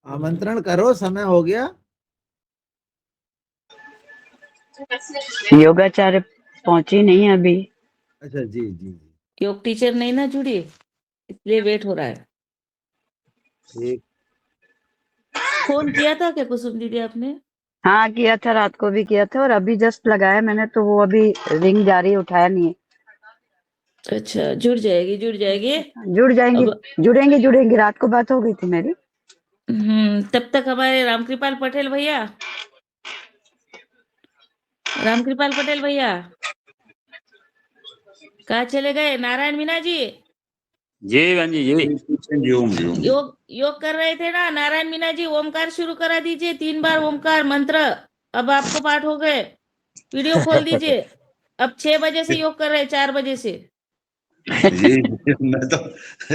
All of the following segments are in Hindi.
आमंत्रण करो, समय हो गया। योगाचार्य पहुंची नहीं अभी। अच्छा जी जी जी, योग टीचर नहीं ना जुड़ी, इसलिए वेट हो रहा है। ठीक। फोन किया था क्या कुसुम दीदी आपने? हाँ किया था, रात को भी किया था और अभी जस्ट लगाया मैंने, तो वो अभी रिंग जा रही है, उठाया नहीं है। अच्छा, जुड़ जाएगी जुड़ जाएगी। जुड़ जाएंगे, अब जुड़ेंगे। रात को बात हो गई थी मेरी। तब तक हमारे रामकृपाल पटेल भैया, रामकृपाल पटेल भैया कहाँ चले गए? नारायण मीना जी जी बहन जी, जी ओम जी ओम। योग योग कर रहे थे ना नारायण मीना जी? ओमकार शुरू करा दीजिए, 3 बार ओमकार मंत्र। अब आपको पाठ हो गए, वीडियो खोल दीजिए। अब 6 बजे से योग कर रहे हैं, 4 बजे से। जी मैं तो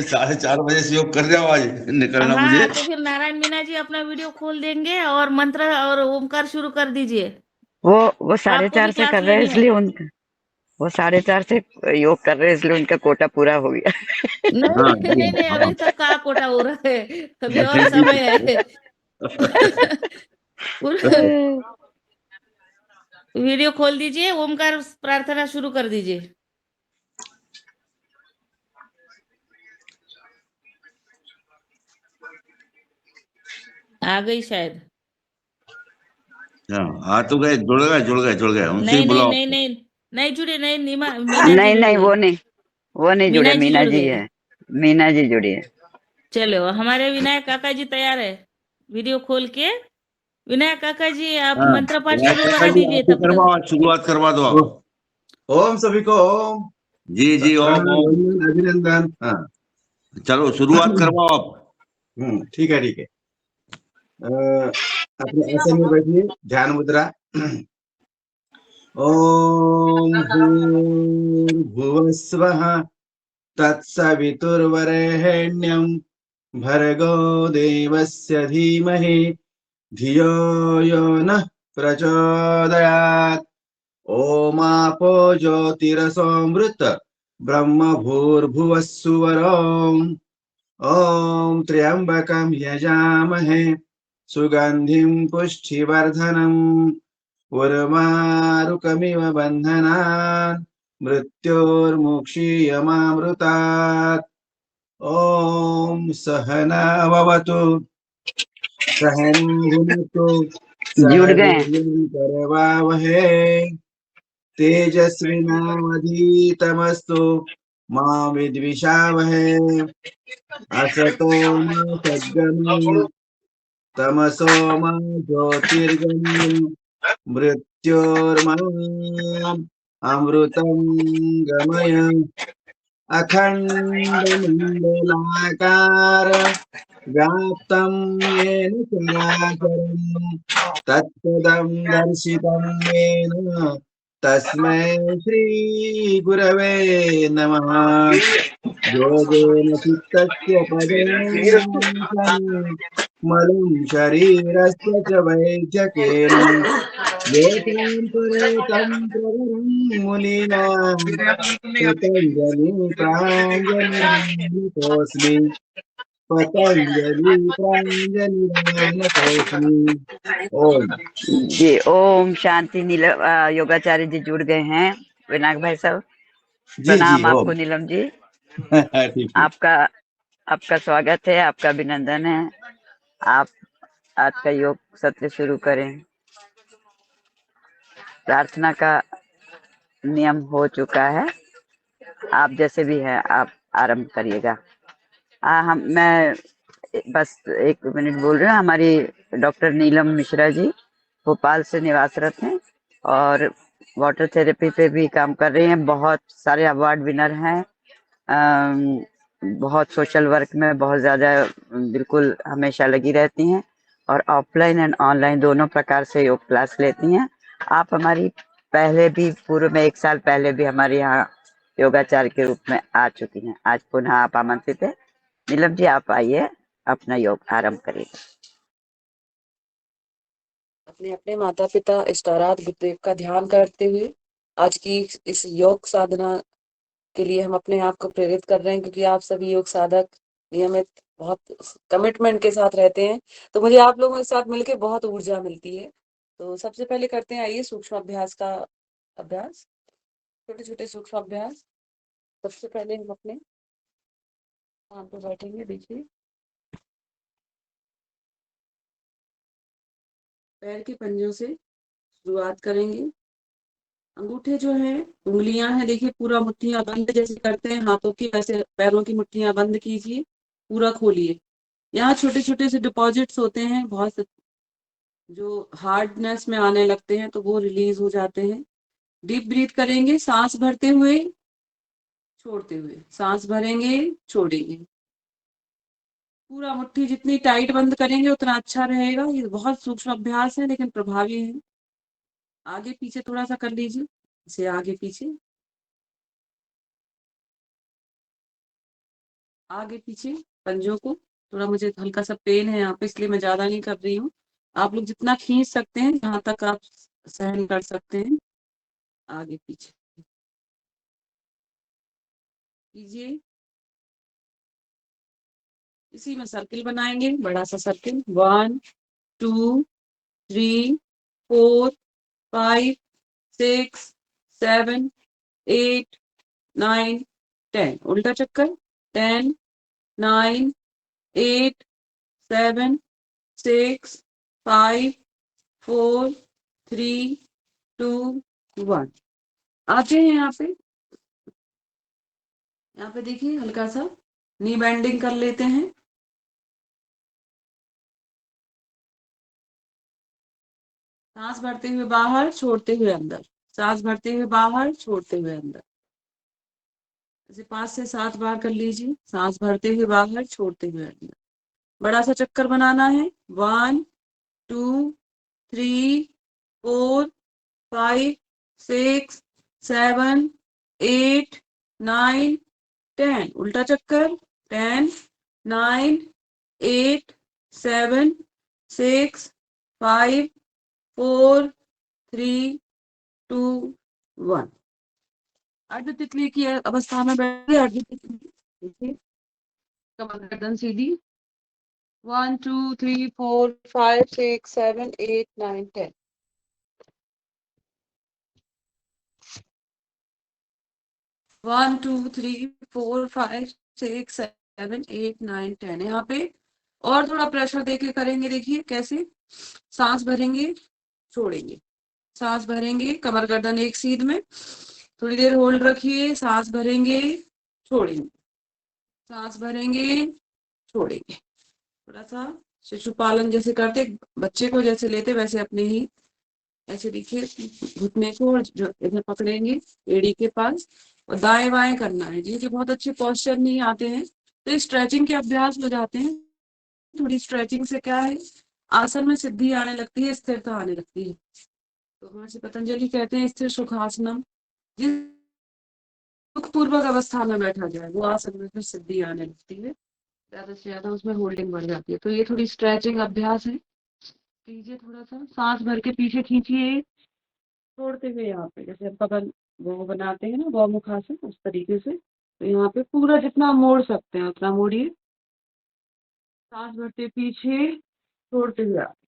4:30 बजे से योग कर रहा हूँ, आज निकलना मुझे। हाँ, तो फिर नारायण मीना जी अपना वीडियो खोल देंगे और मंत्र और ओमकार शुरू कर दीजिए। वो आपको 4:30 भी से क्लास कर रहे हैं, लेनी है? इसलिए उनका वो 4:30 से योग कर रहे हैं, इसलिए उनका कोटा पूरा हो गया। नहीं हाँ नहीं जी नहीं नहीं, हाँ। अभी तक कहाँ कोटा हो रहा है, अभी और समय है। वीडियो खोल दीजिए, ओमकार प्रार्थना शुरू कर दीजिए। आ गई शायद। हाँ तो गए, जुड़ गए उनसे नहीं ही नहीं बुलाओ। नहीं नहीं नहीं जुड़े, नहीं मीना जी नहीं जुड़ नहीं, गई। वो नहीं जुड़े, मीना जुड़ जी गई। है, मीना जी जुड़ी है। चलो, हमारे विनायक काका जी तैयार है, वीडियो खोल के। विनायक काका जी आप हाँ मंत्र पाठ विनायक शुरू काका करा जी, दीजिए आप ही तब तक। करवाओ, शुरुआत करवा दो आप। ओम सभी को ओम। जी जी ओम प्रणाम, ओम। वंदन, अभिनंदन। हाँ चलो शुरुआत करवाओ आप। ठीक है ठीक है। अपने आसन में बैठिए, ध्यान मुद्रा। ओम भूर्भुवस्वः तत्सवितुर्वरेण्यं भर्गो देवस्य धीमहि धियो यो नः प्रचोदयात्। ओमापो ज्योतिरसोऽमृत ब्रह्म भूर्भुवस्सुवरोम्। ॐ त्र्यम्बकं यजामहे सुगन्धिं पुष्टिवर्धनम् उर्वारुकमिव बन्धनान् मृत्योर्मुक्षीयमामृतात्। ॐ सहना भवतु सहना भुनक्तु सह जुड़ गए हैं। वीर्यं करवावहै तेजस्विनावधीतमस्तु मा विद्विषावहै। असतो मा सद्गमय तमसो मा ज्योतिर्गमय मृत्योर्माम् अमृतं गमय। अखण्डमण्डलाकार व्याप्तं येन चराचरम् तत्पदं दर्शितं येन तस्मै श्रीगुरवे नमः। योगेन चित्तस्य पदेन मलं शरीरस्य च वैद्यकेन योगान्तरेतं प्रवरं मुनीनां पतञ्जलि प्राञ्जलिरानतोऽस्मि। पतञ्जलि प्राञ्जलिरानतोऽस्मि। ओम। जी ओम शांति। नीलम योगाचार्य जी जुड़ गए हैं। विनायक भाई साहब जी जी प्रणाम आपको। ओम। नीलम जी ठीक ठीक। आपका आपका स्वागत है, आपका अभिनंदन है। आप आज का योग सत्र शुरू करें। प्रार्थना का नियम हो चुका है, आप जैसे भी हैं आप आरंभ करिएगा। मैं बस 1 मिनट बोल रही हूँ। हमारी डॉक्टर नीलम मिश्रा जी भोपाल से निवासरत हैं और वाटर थेरेपी पे भी काम कर रही हैं। बहुत सारे अवार्ड विनर हैं। बहुत सोशल वर्क में बहुत ज़्यादा बिल्कुल हमेशा लगी रहती हैं और ऑफलाइन एंड ऑनलाइन दोनों प्रकार से योग क्लास लेती हैं। आप हमारी पहले भी पूर्व में 1 साल पहले भी हमारे यहाँ योगाचार्य के रूप में आ चुकी हैं। आज पुनः आप आमंत्रित है। नीलम जी आप आइए, अपना योग आरंभ करिए। अपने अपने माता पिता इष्टाराध गुरुदेव का ध्यान करते हुए आज की इस योग साधना के लिए हम अपने आप को प्रेरित कर रहे हैं, क्योंकि आप सभी योग साधक नियमित बहुत कमिटमेंट के साथ रहते हैं, तो मुझे आप लोगों के साथ मिलके बहुत ऊर्जा मिलती है। तो सबसे पहले करते हैं, आइए सूक्ष्म अभ्यास का अभ्यास, छोटे छोटे सूक्ष्म अभ्यास। सबसे पहले हम अपने स्थान पे बैठेंगे। देखिए, पैर के पंजों से शुरुआत करेंगे। अंगूठे जो हैं, उंगलियां हैं, देखिए पूरा मुट्ठियां बंद जैसे करते हैं हाथों की, वैसे पैरों की मुट्ठियां बंद कीजिए, पूरा खोलिए। यहाँ छोटे छोटे से डिपॉजिट्स होते हैं, बहुत से जो हार्डनेस में आने लगते हैं तो वो रिलीज हो जाते हैं। डीप ब्रीथ करेंगे, सांस भरते हुए छोड़ते हुए, सांस भरेंगे छोड़ेंगे। पूरा मुट्ठी जितनी टाइट बंद करेंगे उतना अच्छा रहेगा। ये बहुत सूक्ष्म अभ्यास है लेकिन प्रभावी है। आगे पीछे थोड़ा सा कर लीजिए, इसे आगे पीछे, आगे पीछे पंजों को। थोड़ा मुझे हल्का सा पेन है यहाँ पे, इसलिए मैं ज्यादा नहीं कर रही हूँ। आप लोग जितना खींच सकते हैं, जहां तक आप सहन कर सकते हैं, आगे पीछे कीजिए। इसी में सर्किल बनाएंगे, बड़ा सा सर्किल। 1 2 3 4 5 6 7 8 9 10। उल्टा चक्कर। 10 9 8 7 6 5 4 3 2 1। आते हैं यहाँ पे देखिए, हल्का सा नी बेंडिंग कर लेते हैं। सांस भरते हुए बाहर, छोड़ते हुए अंदर। सांस भरते हुए बाहर, छोड़ते हुए अंदर। ऐसे 5 से 7 बार कर लीजिए। सांस भरते हुए बाहर, छोड़ते हुए अंदर। बड़ा सा चक्कर बनाना है। 1 2 3 4 5 6 7 8 9 10। उल्टा चक्कर। 10 9 8 7 6 5 4 3 2 1। अर्ध तितली की अवस्था में बैठे। अर्ध तितली, देखिए, कमर गर्दन सीधी। 1 2 3 4 5 6 7 8 9 10। 1 2 3 4 5 6 7 8 9 10। यहाँ पे और थोड़ा प्रेशर देके करेंगे। देखिए कैसे, सांस भरेंगे छोड़ेंगे, सांस भरेंगे, कमर गर्दन एक सीध में। थोड़ी देर होल्ड रखिए, सांस भरेंगे छोड़ेंगे, सांस भरेंगे छोड़ेंगे। थोड़ा सा शिशु पालन जैसे करते, बच्चे को जैसे लेते वैसे अपने ही ऐसे देखिए, घुटने को और जो इधर पकड़ेंगे एड़ी के पास, और दाएं बाएं करना है। जिनके बहुत अच्छे पोस्चर नहीं आते हैं तो स्ट्रेचिंग के अभ्यास हो जाते हैं। थोड़ी स्ट्रेचिंग से क्या है, आसन में सिद्धि आने लगती है, स्थिरता आने लगती है। तो महर्षि पतंजलि कहते हैं स्थिर सुखासनम। जिस सुखपूर्वक अवस्था में बैठा जाए वो आसन में फिर सिद्धि आने लगती है, ज्यादा से ज्यादा उसमें होल्डिंग बढ़ जाती है। तो ये थोड़ी स्ट्रेचिंग अभ्यास है, कीजिए। थोड़ा सा सांस भर के पीछे खींचिए, छोड़ते हुए यहाँ पे जैसे हम पवन वो बनाते हैं ना, गौमुखासन, उस तरीके से। तो यहाँ पे पूरा जितना मोड़ सकते हैं उतना मोड़िए। सांस भरते पीछे, छोड़ते हुए आगे।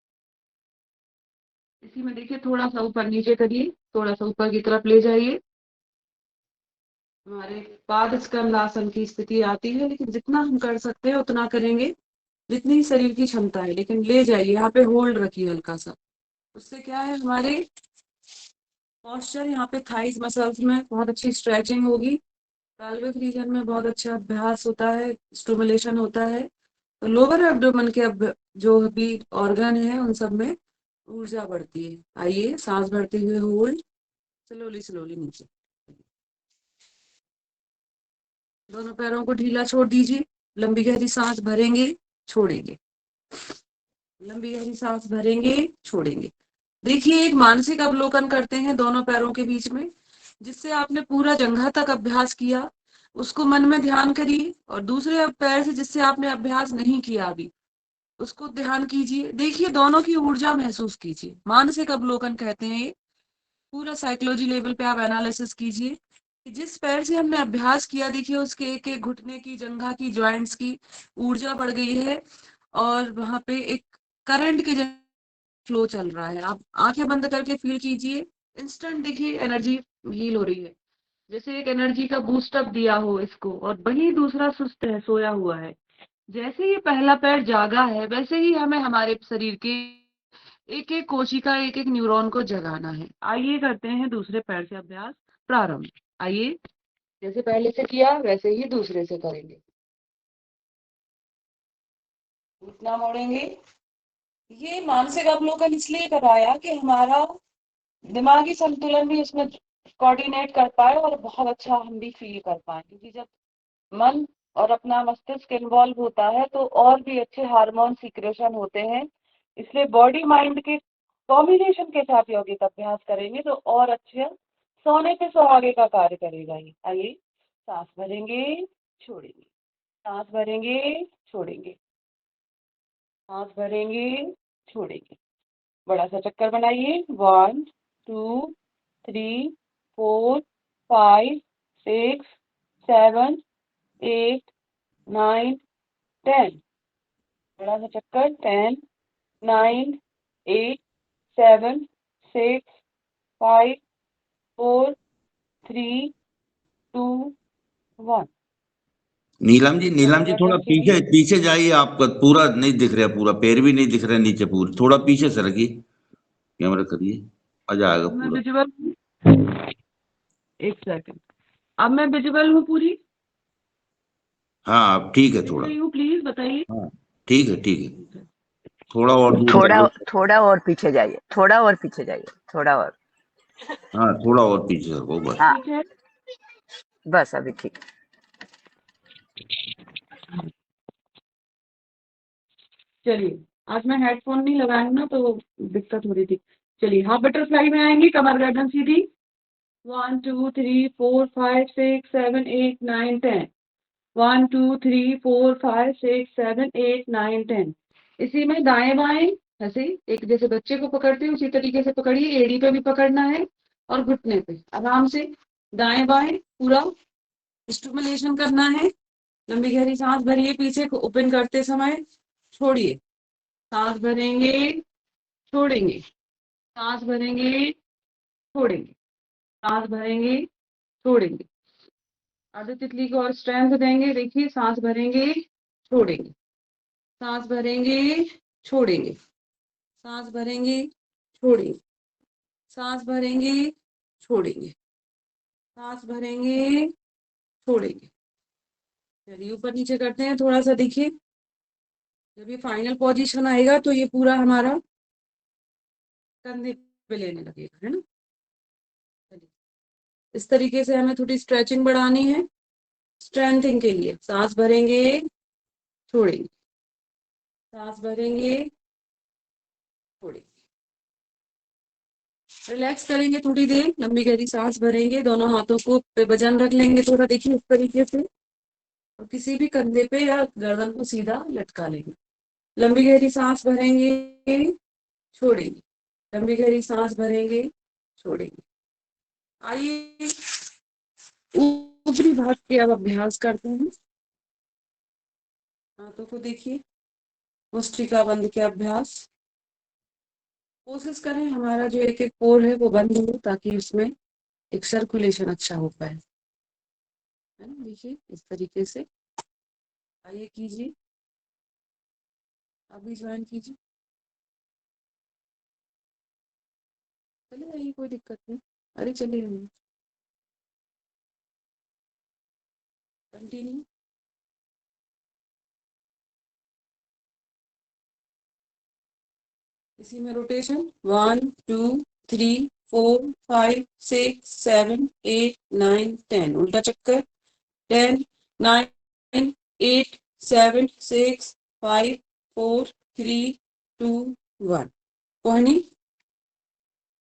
इसी में देखिए थोड़ा सा ऊपर नीचे करिए, थोड़ा सा ऊपर की तरफ ले जाइए। हमारे पाद स्कंद आसन की स्थिति आती है, लेकिन जितना हम कर सकते हैं उतना करेंगे, जितनी शरीर की क्षमता है। लेकिन ले जाइए, यहाँ पे होल्ड रखिए हल्का सा। उससे क्या है, हमारे पोस्चर, यहाँ पे थाइस मसल्स में बहुत अच्छी स्ट्रेचिंग होगी। पेल्विक रीजन में बहुत अच्छा अभ्यास होता है, स्टिमुलेशन होता है। तो लोअर एब्डोमेन के जो भी ऑर्गन है उन सब में ऊर्जा बढ़ती है। आइए, सांस भरते हुए होल्ड, स्लोली स्लोली नीचे। दोनों पैरों को ढीला छोड़ दीजिए। लंबी गहरी सांस भरेंगे, छोड़ेंगे, लंबी गहरी सांस भरेंगे, छोड़ेंगे। देखिए, एक मानसिक अवलोकन करते हैं दोनों पैरों के बीच में। जिससे आपने पूरा जंघा तक अभ्यास किया उसको मन में ध्यान करिए, और दूसरे पैर से जिससे आपने अभ्यास नहीं किया अभी उसको ध्यान कीजिए। देखिए, दोनों की ऊर्जा महसूस कीजिए। मानसिक अवलोकन कहते हैं ये। पूरा साइकोलॉजी लेवल पे आप एनालिसिस कीजिए जिस पैर से हमने अभ्यास किया, देखिए उसके एक एक घुटने की, जंघा की, जॉइंट्स की ऊर्जा बढ़ गई है और वहां पे एक करंट के फ्लो चल रहा है। आप आंखें बंद करके फील कीजिए, इंस्टेंट देखिए एनर्जी हील हो रही है, जैसे एक एनर्जी का बूस्ट अप दिया हो इसको। और वही दूसरा सुस्त है, सोया हुआ है। जैसे ही पहला पैर जागा है, वैसे ही हमें हमारे शरीर के एक एक कोशिका, एक एक न्यूरॉन को जगाना है। आइए करते हैं दूसरे पैर से अभ्यास प्रारंभ। आइए, जैसे पहले से किया वैसे ही दूसरे से करेंगे। घुटना मोड़ेंगे। ये मानसिक अवलोकन इसलिए कराया कि हमारा दिमागी संतुलन भी उसमें कोऑर्डिनेट कर पाए और बहुत अच्छा हम भी फील कर पाए, क्योंकि जब मन और अपना मस्तिष्क इन्वॉल्व होता है तो और भी अच्छे हार्मोन सीक्रेशन होते हैं। इसलिए बॉडी माइंड के कॉम्बिनेशन के साथ यौगिक अभ्यास करेंगे तो और अच्छे सोने पे सुहागे का कार्य करेगा ये। आइए, सांस भरेंगे, छोड़ेंगे, सांस भरेंगे, छोड़ेंगे, सांस भरेंगे, छोड़ेंगे। बड़ा सा चक्कर बनाइए। 1 2 3 4 5 6 7 8 9 10। बड़ा सा चक्कर। 10 9 8 7 6 5 4 3 2 1। नीलम जी, नीलम जी, थोड़ा गर्दन के पीछे लिए पीछे जाइए। आपका पूरा नहीं दिख रहा, पूरा पैर भी नहीं दिख रहा नीचे, पूरी थोड़ा पीछे से रखिए, कैमरा करिए, आ जाएगा मैं पूरा। विजुअल, एक सेकंड, अब मैं विजुअल हूँ पूरी, हाँ, अब ठीक है दिख थोड़ा। रही हूँ, प्लीज बताइए। हाँ, ठीक है, ठीक है। थोड़ा और दूर कर थोड़ा लो। थोड़ा और पीछे जाइए, थोड़ा और पीछे जाइए, थोड़ा और। हाँ, थोड़ा और पीछे रखो बस। हाँ, ठीक है, बस अभी ठीक। चलिए। आज मैं हेडफोन नहीं लगाई ना तो दिक्कत हो रही थी। चलिए, हाफ बटरफ्लाई में आएंगे, कमर गर्दन सीधी। 1 2 3 4 5 6 7 8 9 10। 1 2 3 4 5 6 7 8 9 10। इसी में दाएं बाएं ऐसे एक जैसे बच्चे को पकड़ते हैं उसी तरीके से पकड़िए। एड़ी पे भी पकड़ना है और घुटने पे आराम से दाएं बाएं पूरा स्टिमुलेशन करना है। लंबी गहरी सांस भरिए पीछे को ओपन करते समय, छोड़िए, सांस भरेंगे, छोड़ेंगे, सांस भरेंगे, छोड़ेंगे, सांस भरेंगे, छोड़ेंगे। आधे तितली को और स्ट्रेंथ देंगे। देखिए, सांस भरेंगे, छोड़ेंगे, सांस भरेंगे, छोड़ेंगे, सांस भरेंगे, छोड़ेंगे, सांस भरेंगे, छोड़ेंगे, सांस भरेंगे, छोड़ेंगे। चलिए, ऊपर नीचे करते हैं थोड़ा सा। देखिए, जब ये फाइनल पोजीशन आएगा तो ये पूरा हमारा कंधे पे लेने लगेगा, है ना। चलिए, इस तरीके से हमें थोड़ी स्ट्रेचिंग बढ़ानी है स्ट्रेंथिंग के लिए। सांस भरेंगे, छोड़ेंगे, सांस भरेंगे, छोड़ेंगे। रिलैक्स करेंगे थोड़ी देर, लंबी गहरी सांस भरेंगे, दोनों हाथों को पे वजन रख लेंगे थोड़ा, देखिए इस तरीके से, और किसी भी कंधे पे या गर्दन को सीधा लटका लेंगे। लंबी गहरी सांस भरेंगे, छोड़ेंगे, लंबी गहरी सांस भरेंगे, छोड़ेंगे। आइए, ऊपरी भाग के अब अभ्यास करते हैं। हाथों को देखिए, मुष्टिका बंद के अभ्यास। कोशिश करें हमारा जो एक एक पोर है वो बंद हो ताकि उसमें एक सर्कुलेशन अच्छा हो पाए, है ना। देखिए, इस तरीके से। आइए कीजिए, अभी ज्वाइन कीजिए। चले आइए, कोई दिक्कत नहीं। अरे चलिए, कंटिन्यू। इसी में रोटेशन 1 2 3 4 5 6 7 8 9 10। उल्टा चक्कर। 10 9 8 7 6 5 4 3 2 1। कोहनी।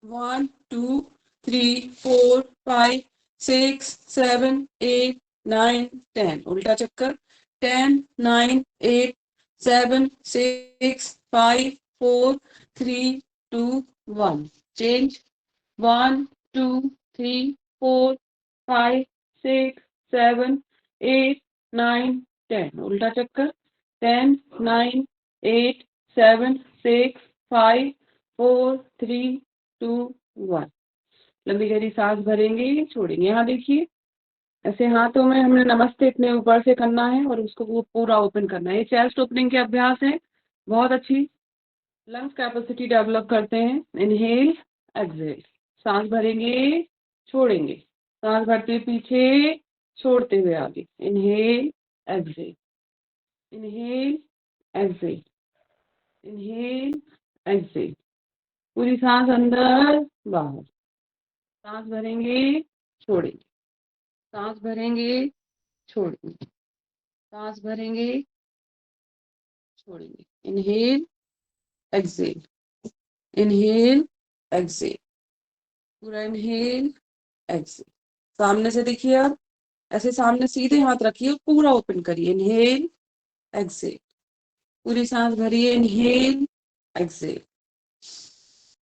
1 2 3 4 5 6 7 8 9 10। उल्टा चक्कर। 10 9 8 7 6 5 4 3 2 1। चेंज। 1 2 3 4 5 6 7 8 9 10, उल्टा चक्कर 10 9 8 7 6 5 4 3 2 1। लंबी गहरी सांस भरेंगे, छोड़ेंगे। यहाँ देखिए ऐसे हाथों में हमने नमस्ते इतने ऊपर से करना है और उसको वो पूरा ओपन करना है। ये चेस्ट ओपनिंग के अभ्यास है, बहुत अच्छी लंग्स कैपेसिटी डेवलप करते हैं। इनहेल एक्सहेल, सांस भरेंगे छोड़ेंगे, सांस भरते हुए पीछे छोड़ते हुए आगे। Inhale exhale, inhale exhale, inhale exhale, पूरी सांस अंदर बाहर। सांस भरेंगे छोड़ेंगे, सांस भरेंगे छोड़ेंगे, सांस भरेंगे छोड़ेंगे। इनहेल एक्सहेल, इनहेल एक्सहेल, पूरा इनहेल एक्सहेल। सामने से देखिए आप, ऐसे सामने सीधे हाथ रखिए और पूरा ओपन करिए। इनहेल एक्सहेल, पूरी सांस भरिए। इनहेल एक्सहेल,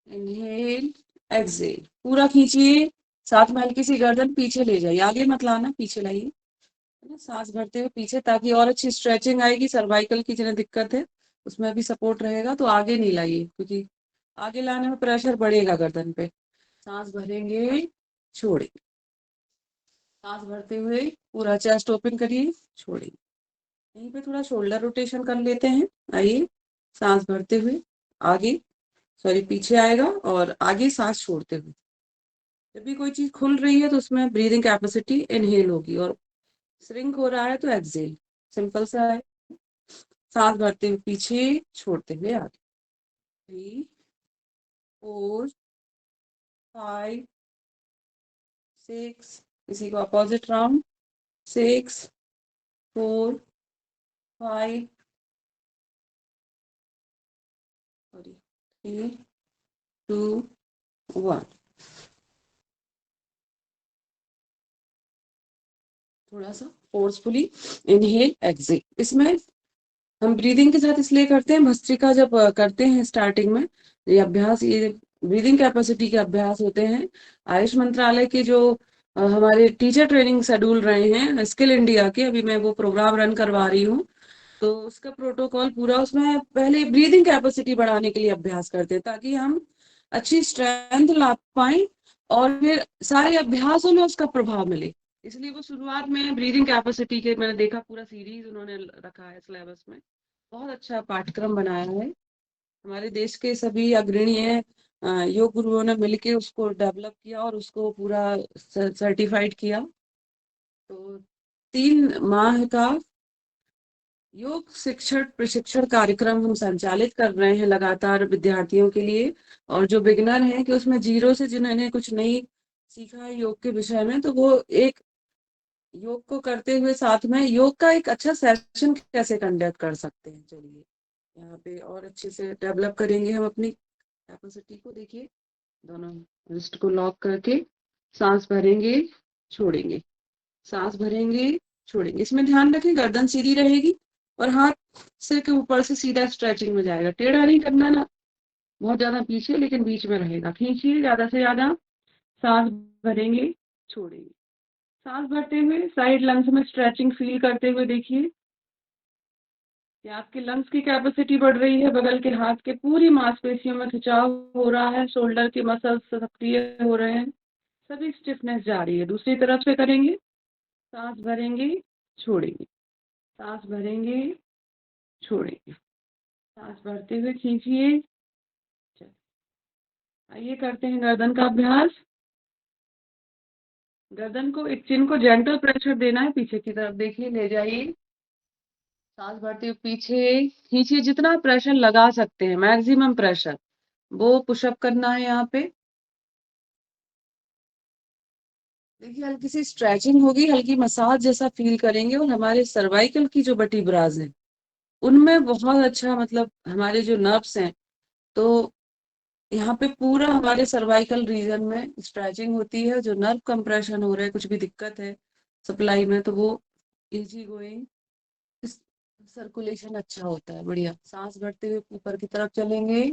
इनहेल एक्सहेल, पूरा खींचिए। साथ में हल्की सी गर्दन पीछे ले जाइए, आगे मत लाना, पीछे लाइए, है ना। सांस भरते हुए पीछे, ताकि और अच्छी स्ट्रेचिंग आएगी। सर्वाइकल की जिन्हें दिक्कत है उसमें भी सपोर्ट रहेगा। तो आगे नहीं लाइए, क्योंकि आगे लाने में प्रेशर बढ़ेगा गर्दन पे। सांस भरेंगे छोड़ेंगे, सांस भरते हुए पूरा चेस्ट ओपन करिए, छोड़ेंगे। यहीं पे थोड़ा शोल्डर रोटेशन कर लेते हैं। आइए, सांस भरते हुए आगे, सॉरी पीछे आएगा और आगे सांस छोड़ते हुए। जब भी कोई चीज खुल रही है तो उसमें ब्रीदिंग कैपेसिटी इनहेल होगी, और श्रिंक हो रहा है तो एक्सहेल। सिंपल सा है। सांस भरते हुए पीछे, छोड़ते हुए आगे। 3 4 5 6, इसी को अपोजिट राउंड। 6 4 5 सॉरी 3 2 1। थोड़ा सा फोर्सफुली इनहेल एक्सहेल। इसमें हम ब्रीदिंग के साथ इसलिए करते हैं, भस्त्रिका जब करते हैं स्टार्टिंग में, ये अभ्यास, ये ब्रीदिंग कैपेसिटी के अभ्यास होते हैं। आयुष मंत्रालय के जो हमारे टीचर ट्रेनिंग शेड्यूल रहे हैं स्किल इंडिया के, अभी मैं वो प्रोग्राम रन करवा रही हूँ, तो उसका प्रोटोकॉल पूरा, उसमें पहले ब्रीदिंग कैपेसिटी बढ़ाने के लिए अभ्यास करते हैं, ताकि हम अच्छी स्ट्रेंथ ला पाए और फिर सारे अभ्यासों में उसका प्रभाव मिले। इसलिए वो शुरुआत में ब्रीदिंग कैपेसिटी के, मैंने देखा पूरा सीरीज उन्होंने रखा है सिलेबस में। बहुत अच्छा पाठ्यक्रम बनाया है। हमारे देश के सभी अग्रणीय योग गुरुओं ने मिलके उसको डेवलप किया और उसको पूरा सर्टिफाइड किया। तो 3 माह का योग शिक्षण प्रशिक्षण कार्यक्रम हम संचालित कर रहे हैं लगातार विद्यार्थियों के लिए। और जो बिगिनर हैं, कि उसमें जीरो से जिन्होंने कुछ नहीं सीखा है योग के विषय में, तो वो एक योग को करते हुए साथ में योग का एक अच्छा सेशन कैसे कंडक्ट कर सकते हैं, चलिए यहाँ पे और अच्छे से डेवलप करेंगे हम अपनी कैपेसिटी को। देखिए, दोनों रिस्ट को लॉक करके सांस भरेंगे छोड़ेंगे, सांस भरेंगे छोड़ेंगे। इसमें ध्यान रखें गर्दन सीधी रहेगी और हाथ सिर के ऊपर से सीधा स्ट्रेचिंग में जाएगा। टेढ़ा नहीं करना ना, बहुत ज्यादा पीछे, लेकिन बीच में रहेगा। खींचिए ज्यादा से ज्यादा, सांस भरेंगे छोड़ेंगे। सांस भरते हुए साइड लंग्स में स्ट्रेचिंग फील करते हुए देखिए कि आपके लंग्स की कैपेसिटी बढ़ रही है। बगल के हाथ के पूरी मांसपेशियों में खिंचाव हो रहा है, शोल्डर के मसल्स सक्रिय हो रहे हैं, सभी स्टिफनेस जा रही है। दूसरी तरफ से करेंगे, सांस भरेंगे छोड़ेंगे, सांस भरेंगे छोड़ेंगे, सांस भरते हुए खींचिए। आइए करते हैं गर्दन का अभ्यास। गर्दन को, एक चिन को जेंटल प्रेशर देना है, पीछे की तरफ देखिए, ले जाइए। सांस भरते हुए पीछे खींचिए, जितना प्रेशर लगा सकते हैं, मैक्सिमम प्रेशर, वो पुशअप करना है यहाँ पे। देखिए हल्की सी स्ट्रेचिंग होगी, हल्की मसाज जैसा फील करेंगे। और हमारे सर्वाइकल की जो वर्टिब्राज हैं उनमें बहुत अच्छा, मतलब हमारे जो नर्व्स हैं, तो यहाँ पे पूरा हमारे सर्वाइकल रीजन में स्ट्रेचिंग होती है। जो नर्व कंप्रेशन हो रहा है, कुछ भी दिक्कत है सप्लाई में, तो वो इजी गोइंग, सर्कुलेशन अच्छा होता है। बढ़िया। सांस भरते हुए ऊपर की तरफ चलेंगे।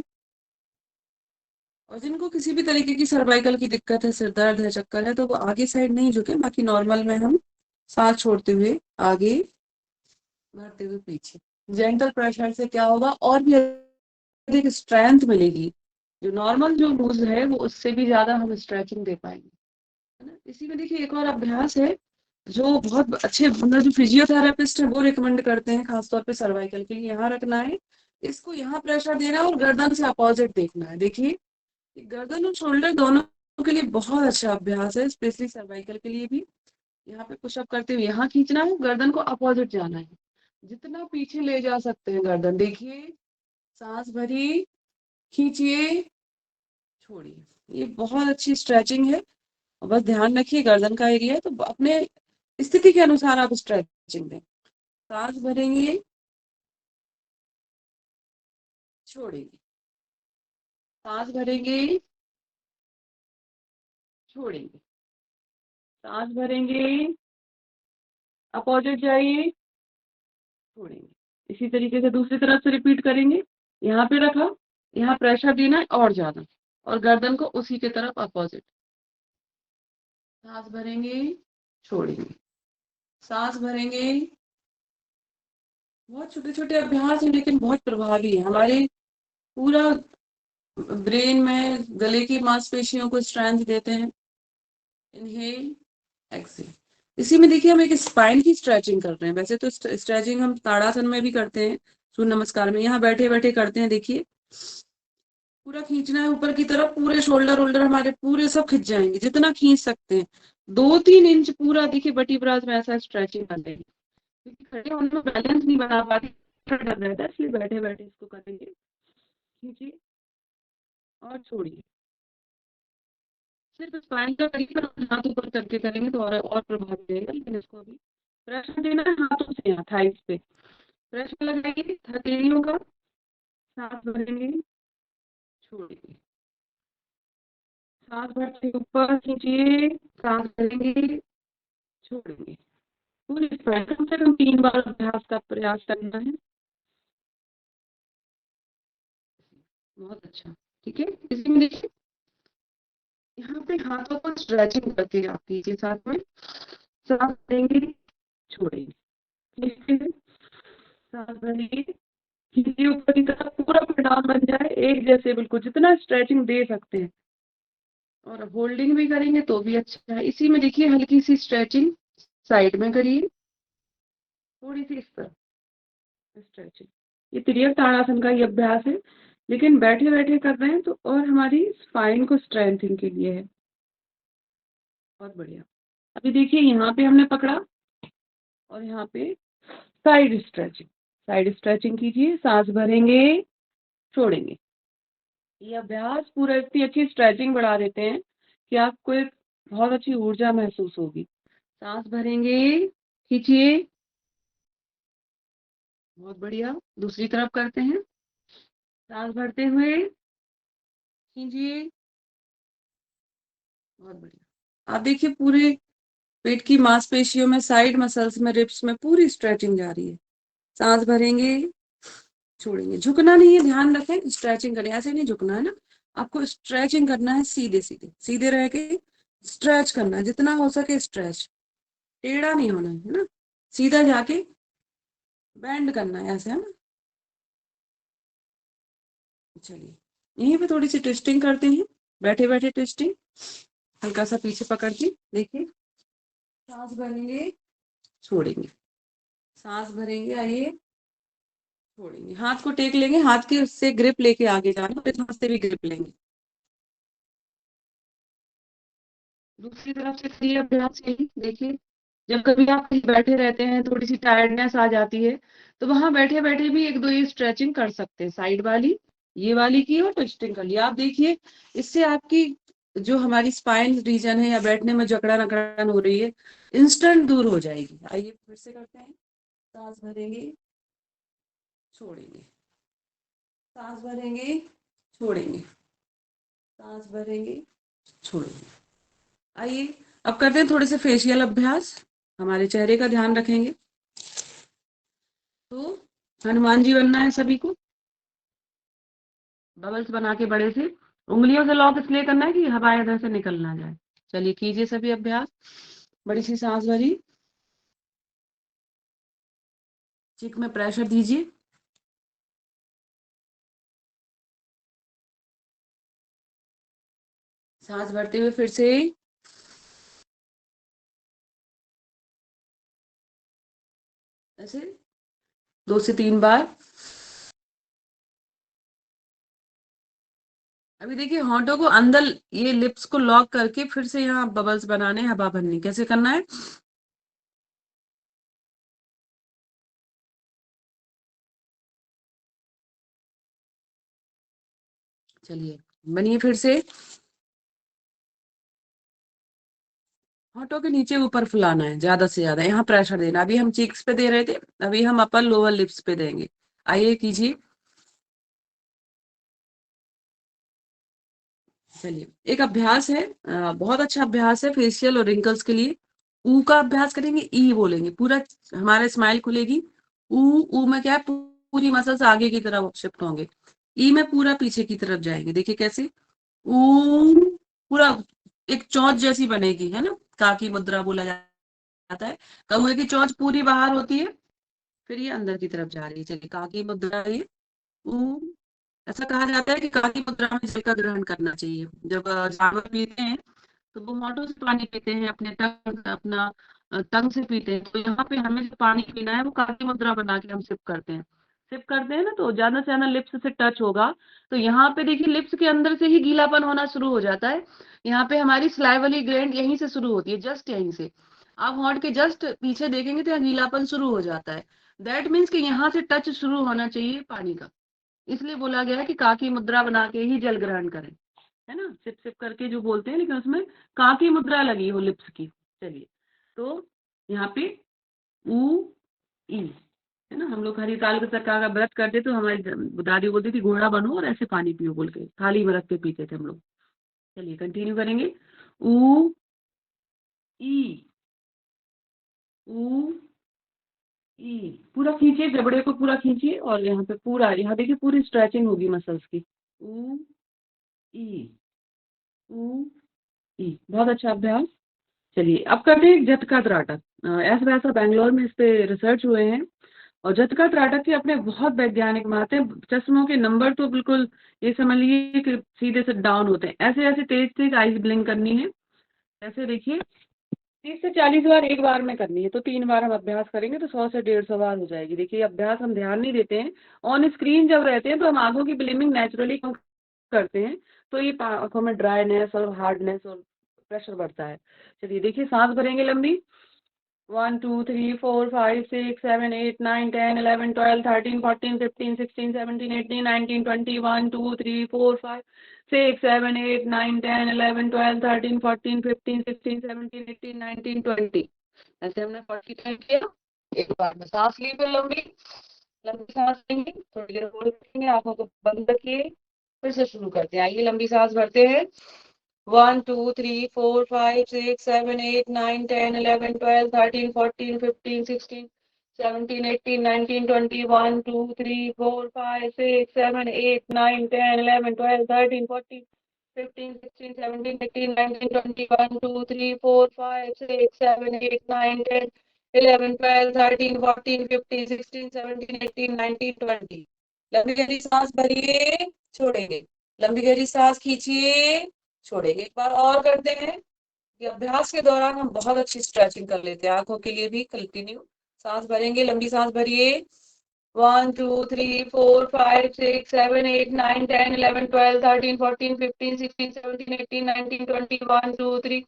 और जिनको किसी भी तरीके की सर्वाइकल की दिक्कत है, सिर दर्द है, चक्कर है, तो वो आगे साइड नहीं झुके, बाकी नॉर्मल में हम सांस छोड़ते हुए आगे, भरते हुए पीछे। जेंटल प्रेशर से क्या होगा, और भी अधिक स्ट्रेंथ मिलेगी। जो नॉर्मल जो मूव्स है वो उससे भी ज्यादा हम स्ट्रेचिंग दे पाएंगे, है ना। इसी में देखिए एक और अभ्यास है जो बहुत अच्छे, मतलब जो फिजियोथेरेपिस्ट है वो रिकमेंड करते हैं, खासतौर पे सर्वाइकल के लिए। यहाँ रखना है, इसको यहाँ प्रेशर देना है और गर्दन से अपोजिट देखना है। देखिए गर्दन और शोल्डर दोनों के लिए बहुत अच्छा अभ्यास है, स्पेशली सर्वाइकल के लिए भी। यहाँ पे पुशअप करते हुए यहाँ खींचना है, गर्दन को अपोजिट जाना है, जितना पीछे ले जा सकते हैं गर्दन। देखिए सांस भरी, खींचिए, छोड़िए। ये बहुत अच्छी स्ट्रेचिंग है। और बस ध्यान रखिए गर्दन का एरिया है तो अपने स्थिति के अनुसार आप स्ट्रेचिंग दें। सांस भरेंगे, छोड़ेंगे, सांस भरेंगे, छोड़ेंगे, सांस भरेंगे, अपोजिट जाइए, छोड़ेंगे। इसी तरीके से दूसरी तरफ से रिपीट करेंगे। यहाँ पे रखा, यहाँ प्रेशर देना है और ज्यादा, और गर्दन को उसी के तरफ अपोजिट। सांस भरेंगे, छोड़ेंगे, सांस भरेंगे। बहुत छोटे छोटे अभ्यास हैं लेकिन बहुत प्रभावी है। हमारे पूरा ब्रेन में गले की मांसपेशियों को स्ट्रेंथ देते हैं। Inhale, exhale. इसी में देखिए हम एक स्पाइन की स्ट्रेचिंग कर रहे हैं। वैसे तो स्ट्रेचिंग हम ताड़ासन में भी करते हैं, सूर्य नमस्कार में, यहाँ बैठे बैठे करते हैं। देखिए पूरा खींचना है ऊपर की तरफ, पूरे शोल्डर वोल्डर हमारे पूरे सब खिंच जाएंगे, जितना खींच सकते हैं। 2-3 इंच पूरा देखिए बटी ब्रास में ऐसा स्ट्रेचिंग कर लेंगे, क्योंकि खड़े होने में बैलेंस नहीं बना पाती, डर रहता है, इसलिए बैठे बैठे इसको करेंगे। खींचिए और छोड़िए। सिर्फ स्पाइन का करिए, पर हाथ ऊपर करके करेंगे तो और प्रभावी रहेगा। लेकिन इसको अभी प्रेशर देना है हाथों से, यहाँ थाइस पे प्रेशर लगाइए, हथेलियों का। सांस भरेंगे, छोड़िए, सांस भरते ऊपर खींचिए, सांस भरेंगे, छोड़ेंगे। पूरी स्पाइन कम से कम 3 बार अभ्यास का प्रयास करना है। बहुत अच्छा, ठीक है। इसी में देखिए यहाँ पे हाथों को स्ट्रेचिंग करके आप कीजिए, साथ में सांस लेंगे, छोड़ेंगे, सांस भरेंगे, खींचिए ऊपर की तरफ, पूरा पिंडाल बन जाए एक जैसे, बिल्कुल जितना स्ट्रेचिंग दे सकते हैं। और होल्डिंग भी करेंगे तो भी अच्छा है। इसी में देखिए हल्की सी स्ट्रेचिंग साइड में करिए, थोड़ी सी इस तरह स्ट्रेचिंग। ये त्रियक ताड़ासन का ही अभ्यास है, लेकिन बैठे बैठे कर रहे हैं तो और हमारी स्पाइन को स्ट्रेंथिंग के लिए है। बहुत बढ़िया। अभी देखिए यहाँ पे हमने पकड़ा और यहाँ पे साइड स्ट्रेचिंग कीजिए। सांस भरेंगे, छोड़ेंगे। ये अभ्यास पूरा इतनी अच्छी स्ट्रेचिंग बढ़ा देते हैं कि आपको एक बहुत अच्छी ऊर्जा महसूस होगी। सांस भरेंगे, खींचिए, बहुत बढ़िया। दूसरी तरफ करते हैं। सांस भरते हुए खींचिए, बहुत बढ़िया। आप देखिए पूरे पेट की मांसपेशियों में, साइड मसल्स में, रिब्स में पूरी स्ट्रेचिंग जा रही है। सांस भरेंगे, छोड़ेंगे। झुकना नहीं है, ध्यान रखें, स्ट्रेचिंग करें, ऐसे नहीं झुकना है ना, आपको स्ट्रेचिंग करना है। सीधे सीधे सीधे रह के स्ट्रेच करना है, जितना हो सके स्ट्रेच, टेढ़ा नहीं होना है ना, सीधा जाके बैंड करना है ऐसे, है ना। चलिए यहीं पे थोड़ी सी ट्विस्टिंग करते हैं, बैठे बैठे ट्विस्टिंग, हल्का सा पीछे पकड़ के। देखिए सांस भरेंगे, छोड़ेंगे, सांस भरेंगे, आइए, छोड़ेंगे। हाथ को टेक लेंगे, हाथ के उससे ग्रिप लेके आगे जाना, और इस हाथ से भी ग्रिप लेंगे। दूसरी तरफ से करिए अभ्यास यही। देखिए जब कभी आप कहीं बैठे रहते हैं, थोड़ी सी टायर्डनेस आ जाती है, तो वहां बैठे बैठे भी 1-2 ये स्ट्रेचिंग कर सकते हैं। साइड वाली, ये वाली की, और ट्विस्टिंग कर लिया। आप देखिए इससे आपकी जो हमारी स्पाइन रीजन है या बैठने में जकड़न अकड़न हो रही है, इंस्टेंट दूर हो जाएगी। आइए फिर से करते हैं। सांस भरेंगे, छोड़ेंगे, सांस भरेंगे, छोड़ेंगे, सांस भरेंगे, छोड़ेंगे। आइए अब करते हैं थोड़े से फेशियल अभ्यास, हमारे चेहरे का ध्यान रखेंगे। तो हनुमान जी बनना है सभी को। बबल्स बना के बड़े से उंगलियों से लॉक इसलिए करना है कि हवा इधर से निकल ना जाए। चलिए कीजिए सभी अभ्यास। बड़ी सी सांस भरी, चिक में प्रेशर दीजिए। सांस भरते हुए फिर से ऐसे 2 से 3 बार। अभी देखिए होंठों को अंदर, ये लिप्स को लॉक करके फिर से यहाँ बबल्स बनाने, हवा भरनी। कैसे करना है? चलिए बनिए फिर से। होंठों के नीचे ऊपर फुलाना है ज्यादा से ज्यादा, यहाँ प्रेशर देना। अभी हम चीक्स पे दे रहे थे, अभी हम अपर लोअर लिप्स पे देंगे। आइए कीजिए। चलिए एक अभ्यास है, बहुत अच्छा अभ्यास है फेशियल और रिंकल्स के लिए। ऊ का अभ्यास करेंगे, ई बोलेंगे, पूरा हमारे स्माइल खुलेगी। ऊ में क्या है, पूरी मसल्स आगे की तरफ शिफ्ट होंगे। ई में पूरा पीछे की तरफ जाएंगे। देखिए कैसे, ऊ पूरा एक चोंच जैसी बनेगी, है ना, काकी मुद्रा बोला जाता है। कौए की चोंच पूरी बाहर होती है, फिर ये अंदर की तरफ जा रही है। चलिए काकी मुद्रा, ये ऊ। ऐसा कहा जाता है कि काकी मुद्रा में जल का ग्रहण करना चाहिए। जब जानवर पीते हैं तो वो होठों से पानी पीते हैं, अपना टंग से पीते हैं। तो यहाँ पे हमें जो पानी पीना है वो काकी मुद्रा बना के हम सिप करते हैं। सिप करते हैं ना, तो ज्यादा से ज्यादा लिप्स से टच होगा। तो यहाँ पे देखिए लिप्स के अंदर से ही गीलापन होना शुरू हो जाता है। यहाँ पे हमारी स्लाइवली ग्लैंड यहीं से शुरू होती है, जस्ट यहीं से। आप होंठ के जस्ट पीछे देखेंगे तो यहाँ गीलापन शुरू हो जाता है। दैट मीन्स कि यहाँ से टच शुरू होना चाहिए पानी का। इसलिए बोला गया है कि काकी मुद्रा बना के ही जल ग्रहण करें, है ना, सिप सिप करके जो बोलते हैं, लेकिन उसमें काकी मुद्रा लगी हो लिप्स की। चलिए तो यहाँ पे ऊ ई, है ना। हम लोग हरिताल के चक्का का व्रत करते तो हमारी दादी बोलती थी घोड़ा बनो और ऐसे पानी पियो बोल के, थाली में रख के पीते थे हम लोग। चलिए कंटिन्यू करेंगे। ऊ ई, ऊ ई, पूरा खींचिए, जबड़े को पूरा खींचिए और यहाँ पे पूरा, यहाँ देखिए पूरी स्ट्रेचिंग होगी मसल्स की। ऊ ई, ऊ ई, बहुत अच्छा अभ्यास। चलिए अब करते हैं झटका त्राटक। ऐसा वैसा बैंगलोर में इस पे रिसर्च हुए हैं, और झटका त्राटक के अपने बहुत वैज्ञानिक महत्व हैं। चश्मों के नंबर तो बिल्कुल ये समझ लीजिए कि सीधे से डाउन होते हैं। ऐसे ऐसे तेज तेज आईज ब्लिंक करनी है। ऐसे देखिए 30 से 40 बार एक बार में करनी है। तो 3 बार हम अभ्यास करेंगे तो 100 से 150 बार हो जाएगी। देखिए अभ्यास हम ध्यान नहीं देते हैं, ऑन स्क्रीन जब रहते हैं तो हम आंखों की ब्लिमिंग नेचुरली कम करते हैं, तो ये आंखों में ड्राइनेस और हार्डनेस और प्रेशर बढ़ता है। चलिए देखिए सांस भरेंगे लंबी। 1 2 3 4 5 6 7 8 9 10 11 12 13 14 15 16 17 18 19 20 1 2 3 4 5 6 7 8 9 10 11 12 13 14 15 16 17 18 19 20। ऐसे हमने 40 टाइम किया। एक बार में सांस ली, फिर लंबी लंबी सांस लेंगे, थोड़ी देर होल्ड करेंगे, आंखों को बंद रखिए, फिर से शुरू करते हैं। आइए लंबी सांस भरते हैं। 1 2 3 4 5 6 7 8 9 10 11 12 13 14 15 16 17 18 19 20 1 2 3 4 5 6 7 8 9 10 11 12 13 14 15 16 17 18 19 20 1 2 3 4 5 6 7 8 9 10 11 12 13 14 15 16 17 18 19 20। लंबी गहरी सांस भरिए, छोड़ेंगे, लंबी गहरी सांस खींचिए, छोड़ेंगे। एक बार और करते हैं। ये अभ्यास के दौरान हम बहुत अच्छी स्ट्रेचिंग कर लेते हैं, आंखों के लिए भी। कंटिन्यू सांस भरेंगे, लंबी सांस भरिए। 1 2 3 4 5 6 7 8 9 10 11 12 13 14 15 16 17 18 19 20 1 2 3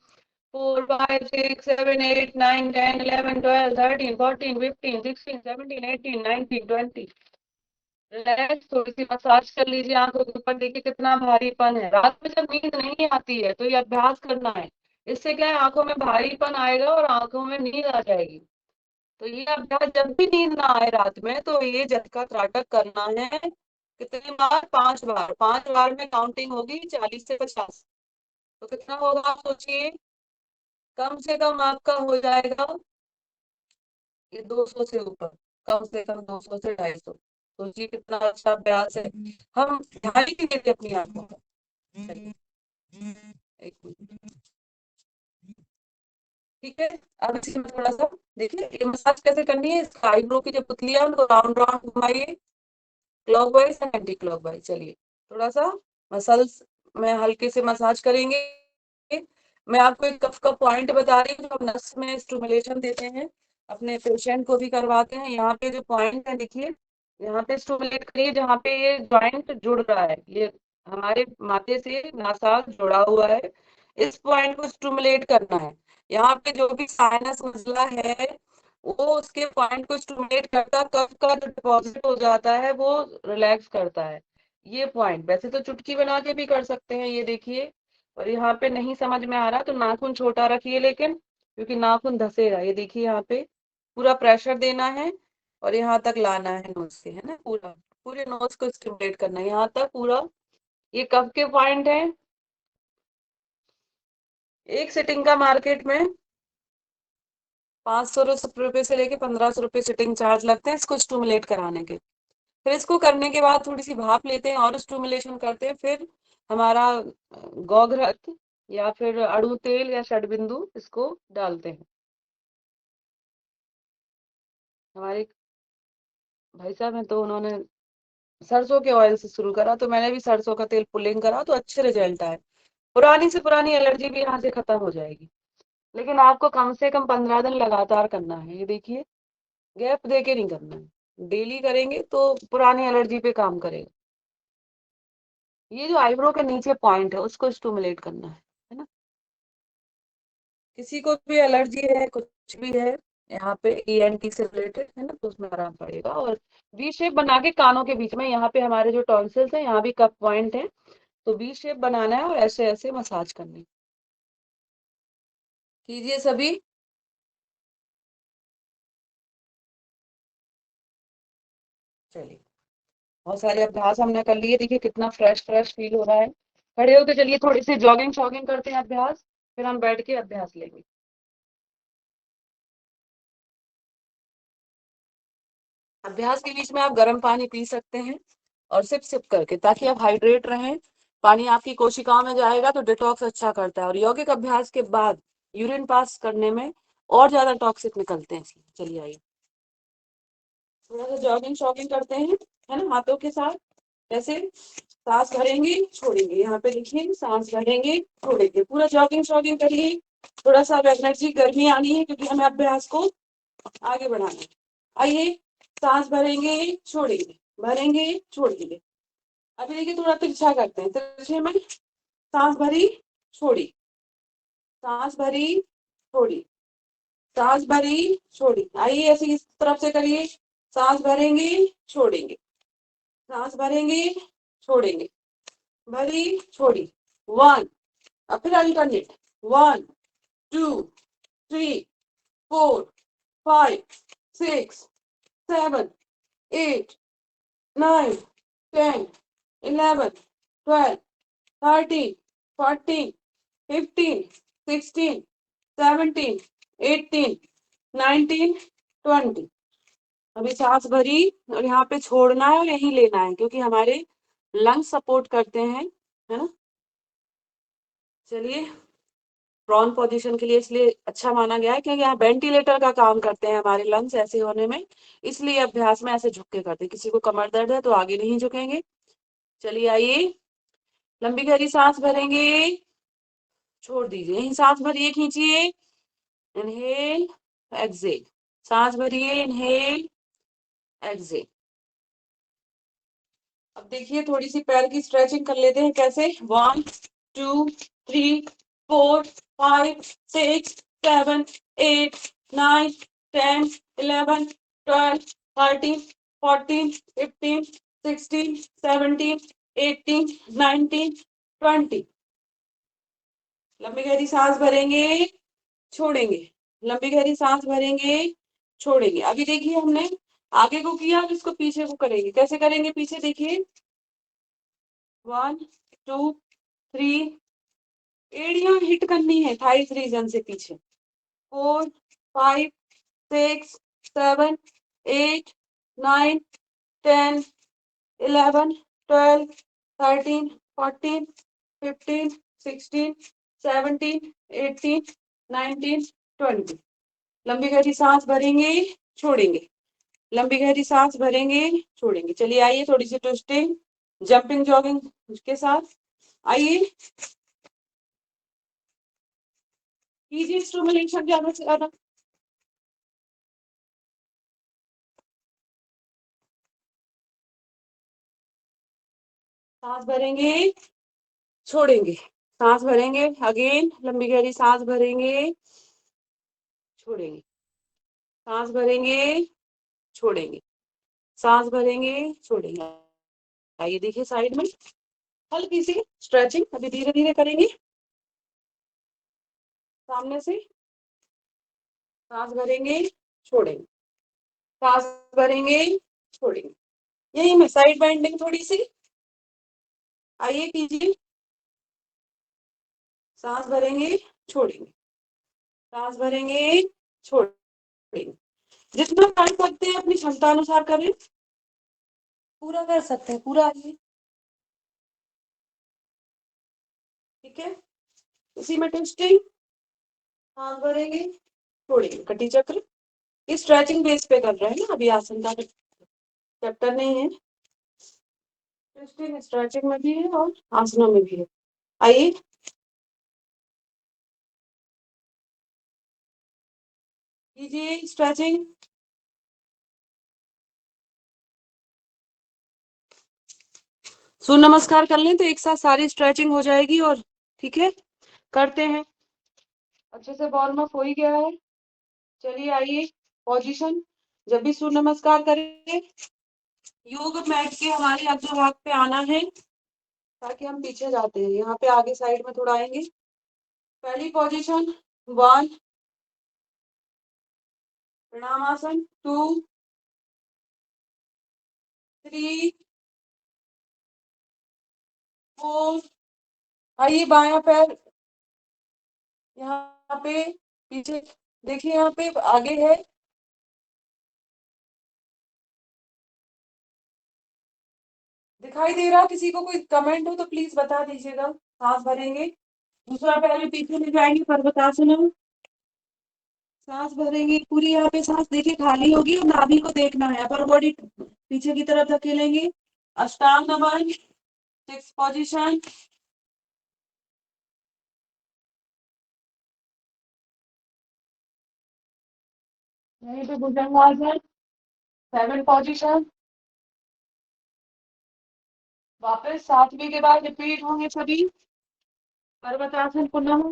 4 5 6 7 8 9 10 11 12 13 14 15 16 17 18 19 20। रिलैक्स, थोड़ी सी मसाज कर लीजिए आंखों के ऊपर। देखिए कितना भारीपन है। रात में जब नींद नहीं आती है तो ये अभ्यास करना है। इससे क्या है, आंखों में भारीपन आएगा और आंखों में नींद आ जाएगी। तो ये अभ्यास, जब भी नींद ना आए रात में तो ये झटका त्राटक करना है। कितनी बार? 5 बार। 5 बार में काउंटिंग होगी 40 से 50। तो कितना होगा आप सोचिए। कम से कम आपका हो जाएगा ये 200 से ऊपर, कम से कम 200 से 250। सोचिए कितना अच्छा अभ्यास है। हम ध्यान ही नहीं देते अपनी आंखों पर। चलिए, एक मिनट। ठीक है। अब इसमें थोड़ा सा देखिए ये मसाज कैसे करनी है। इसका आईब्रो की जो पुतली है उनको राउंड राउंड घुमाइए, क्लॉकवाइज एंड एंटी क्लॉकवाइज। चलिए थोड़ा सा मसल्स में हल्के से मसाज करेंगे। मैं आपको एक कफ का पॉइंट बता रही हूँ जो हम नस में स्टिमुलेशन देते हैं, अपने पेशेंट को भी करवाते हैं। यहाँ पे जो पॉइंट है देखिए, यहाँ पे स्टिमुलेट करिए जहाँ पे ये जॉइंट जुड़ रहा है, ये हमारे माथे से नासाज जुड़ा हुआ है, इस पॉइंट को स्टिमुलेट करना है। यहाँ पे जो भी साइनस मसला है वो उसके पॉइंट को स्टिमुलेट करता, कफ का जो डिपॉजिट हो जाता है वो रिलैक्स करता है। ये पॉइंट वैसे तो चुटकी बना के भी कर सकते हैं, ये देखिए। और यहाँ पे नहीं समझ में आ रहा तो नाखून छोटा रखिए, लेकिन क्योंकि नाखून धसेगा। ये देखिए यहाँ पे पूरा प्रेशर देना है और यहाँ तक लाना है नोज से, है ना, पूरा पूरे नोज को स्टिमुलेट करना है यहाँ तक पूरा। ये कब के पॉइंट है। एक सिटिंग का मार्केट में 500 रुपए से लेके 1500 रुपए सिटिंग चार्ज लगते हैं इसको स्टिमुलेट कराने के। फिर इसको करने के बाद थोड़ी सी भाप लेते हैं और स्टिमुलेशन करते हैं, फिर हमारा गौघृत या फिर अड़ू तेल या षडबिंदु इसको डालते हैं। हमारे भाई साहब हैं तो उन्होंने सरसों के ऑयल से शुरू करा, तो मैंने भी सरसों का तेल पुलिंग करा तो अच्छे रिजल्ट आए। पुरानी से पुरानी एलर्जी भी यहाँ से खत्म हो जाएगी, लेकिन आपको कम से कम 15 दिन लगातार करना है। ये देखिए गैप दे के नहीं करना है, डेली करेंगे तो पुरानी एलर्जी पे काम करेगा। ये जो आईब्रो के नीचे पॉइंट है उसको स्टिमुलेट करना है ना। किसी को भी एलर्जी है कुछ भी है यहाँ पे ईएनटी से रिलेटेड है ना, तो उसमें आराम पड़ेगा। और वी शेप बना के कानों के बीच में, यहाँ पे हमारे जो टॉन्सिल्स है यहाँ भी कप पॉइंट है, तो वी शेप बनाना है और ऐसे ऐसे मसाज करनी। कीजिए सभी। चलिए बहुत सारे अभ्यास हमने कर लिए, देखिए कितना फ्रेश फ्रेश फील हो रहा है। खड़े होके चलिए थोड़ी सी जॉगिंग शॉगिंग करते हैं अभ्यास, फिर हम बैठ के अभ्यास लेंगे। अभ्यास के बीच में आप गर्म पानी पी सकते हैं और सिप सिप करके, ताकि आप हाइड्रेट रहें। पानी आपकी कोशिकाओं में जाएगा तो डिटॉक्स अच्छा करता है, और यौगिक अभ्यास के बाद यूरिन पास करने में और ज्यादा टॉक्सिक निकलते हैं। चलिए आइए थोड़ा सा जॉगिंग शॉगिंग करते हैं, है ना, हाथों के साथ। जैसे सांस भरेंगे छोड़ेंगे, यहाँ पे देखिए सांस भरेंगे छोड़ेंगे, पूरा जॉगिंग शॉगिंग करिए। थोड़ा सा एनर्जी गर्मी आनी है क्योंकि हमें अभ्यास को आगे बढ़ाना है। आइए सांस भरेंगे छोड़ेंगे, भरेंगे छोड़ेंगे। अभी देखिए थोड़ा तिरछा करते हैं, तिरछे में सांस भरी छोड़ी, सांस भरी छोड़ी, सांस भरी छोड़ी। आइए ऐसे इस तरफ से करिए, सांस भरेंगे छोड़ेंगे, सांस भरेंगे छोड़ेंगे, भरी छोड़ी। 1, अब फिर अल्टरनेट। 1 2 3 4 5 6 7 8 9 10 11 12 13 14 15 16 17 18 19 20। अभी सांस भरी और यहाँ पे छोड़ना है और यहीं लेना है, क्योंकि हमारे लंग्स सपोर्ट करते हैं, है ना। चलिए प्रॉन पोजीशन के लिए इसलिए अच्छा माना गया है क्योंकि यहाँ वेंटिलेटर का काम करते हैं हमारे लंग्स ऐसे होने में, इसलिए अभ्यास में ऐसे झुक के करते हैं। किसी को कमर दर्द है तो आगे नहीं झुकेंगे। चलिए आइए लंबी गहरी सांस भरेंगे, छोड़ दीजिए, यहीं सांस भरिए, खींचिए, इनहेल एक्सेल, सांस भरिए, इनहेल एक्सेल। अब देखिए थोड़ी सी पैर की स्ट्रेचिंग कर लेते हैं। कैसे? 1 2 3 4 5 6 7 8 9 10 11 12 13 14 15 16 17 18 19 20। लंबी गहरी सांस भरेंगे छोड़ेंगे, लंबी गहरी सांस भरेंगे छोड़ेंगे। अभी देखिए हमने आगे को किया, अब इसको पीछे को करेंगे। कैसे करेंगे? पीछे देखिए 1 2 3, एड़ियां हिट करनी है थाइस रीजन से पीछे। 4 5 6 7 8 9 10 11 12 13 14 15 16 17 18 19 20। लंबी गहरी सांस भरेंगे, छोड़ेंगे, लंबी गहरी सांस भरेंगे, छोड़ेंगे। चलिए आइए, थोड़ी सी ट्विस्टिंग, जंपिंग जॉगिंग के साथ आइए, कीजिए स्टिमुलेशन ज्यादा से ज्यादा। सांस भरेंगे, छोड़ेंगे, सांस भरेंगे, अगेन लंबी गहरी सांस भरेंगे, छोड़ेंगे, सांस भरेंगे, छोड़ेंगे, सांस भरेंगे, छोड़ेंगे। आइए देखिए साइड में हल्की सी स्ट्रेचिंग अभी धीरे धीरे करेंगे। सामने से सांस भरेंगे, छोड़ेंगे, सांस भरेंगे, छोड़ेंगे। यही में साइड बेंडिंग थोड़ी सी, आइए कीजिए, सांस भरेंगे, छोड़ेंगे, सांस भरेंगे, छोड़ेंगे। जितना कर सकते हैं अपनी क्षमता अनुसार करें, पूरा कर सकते हैं, पूरा आइए, ठीक है। इसी में ट्विस्टिंग, सांस भरेंगे, छोड़ेंगे, कटी चक्र। इस स्ट्रेचिंग बेस पे कर रहे हैं ना, अभी आसन का चैप्टर नहीं है, ट्विस्टिंग स्ट्रेचिंग में भी है और आसनों में भी है। आइए, कीजिए स्ट्रेचिंग। सूर्य नमस्कार कर लें तो एक साथ सारी स्ट्रेचिंग हो जाएगी। और ठीक है, करते हैं, अच्छे से वार्म अप हो ही गया है। चलिए आइए, पोजीशन, जब भी सूर्य नमस्कार करें योग मैट के हमारे अग्रभाग पे आना है, ताकि हम पीछे जाते हैं, यहाँ पे आगे साइड में थोड़ा आएंगे। पहली पोजीशन 1 प्रणामासन, 2 3 4। आइए बायां पैर यहाँ पे पीछे, देखिए यहाँ पे आगे है, दिखाई दे रहा किसी को? कोई कमेंट हो तो प्लीज बता दीजिएगा। सांस भरेंगे, दूसरा पैर पीछे ले जाएंगे, पर्वतासन, सांस भरेंगे पूरी, यहाँ पे सांस देखिए खाली होगी और नाभि को देखना है, अपर बॉडी पीछे की तरफ धकेलेंगे। अष्टांग नमन, 6 पोजीशन, यहीं पे भुजंगासन, 7 पोजीशन। वापस 7वीं के बाद रिपीट होंगे सभी। पर्वतासन पुनः,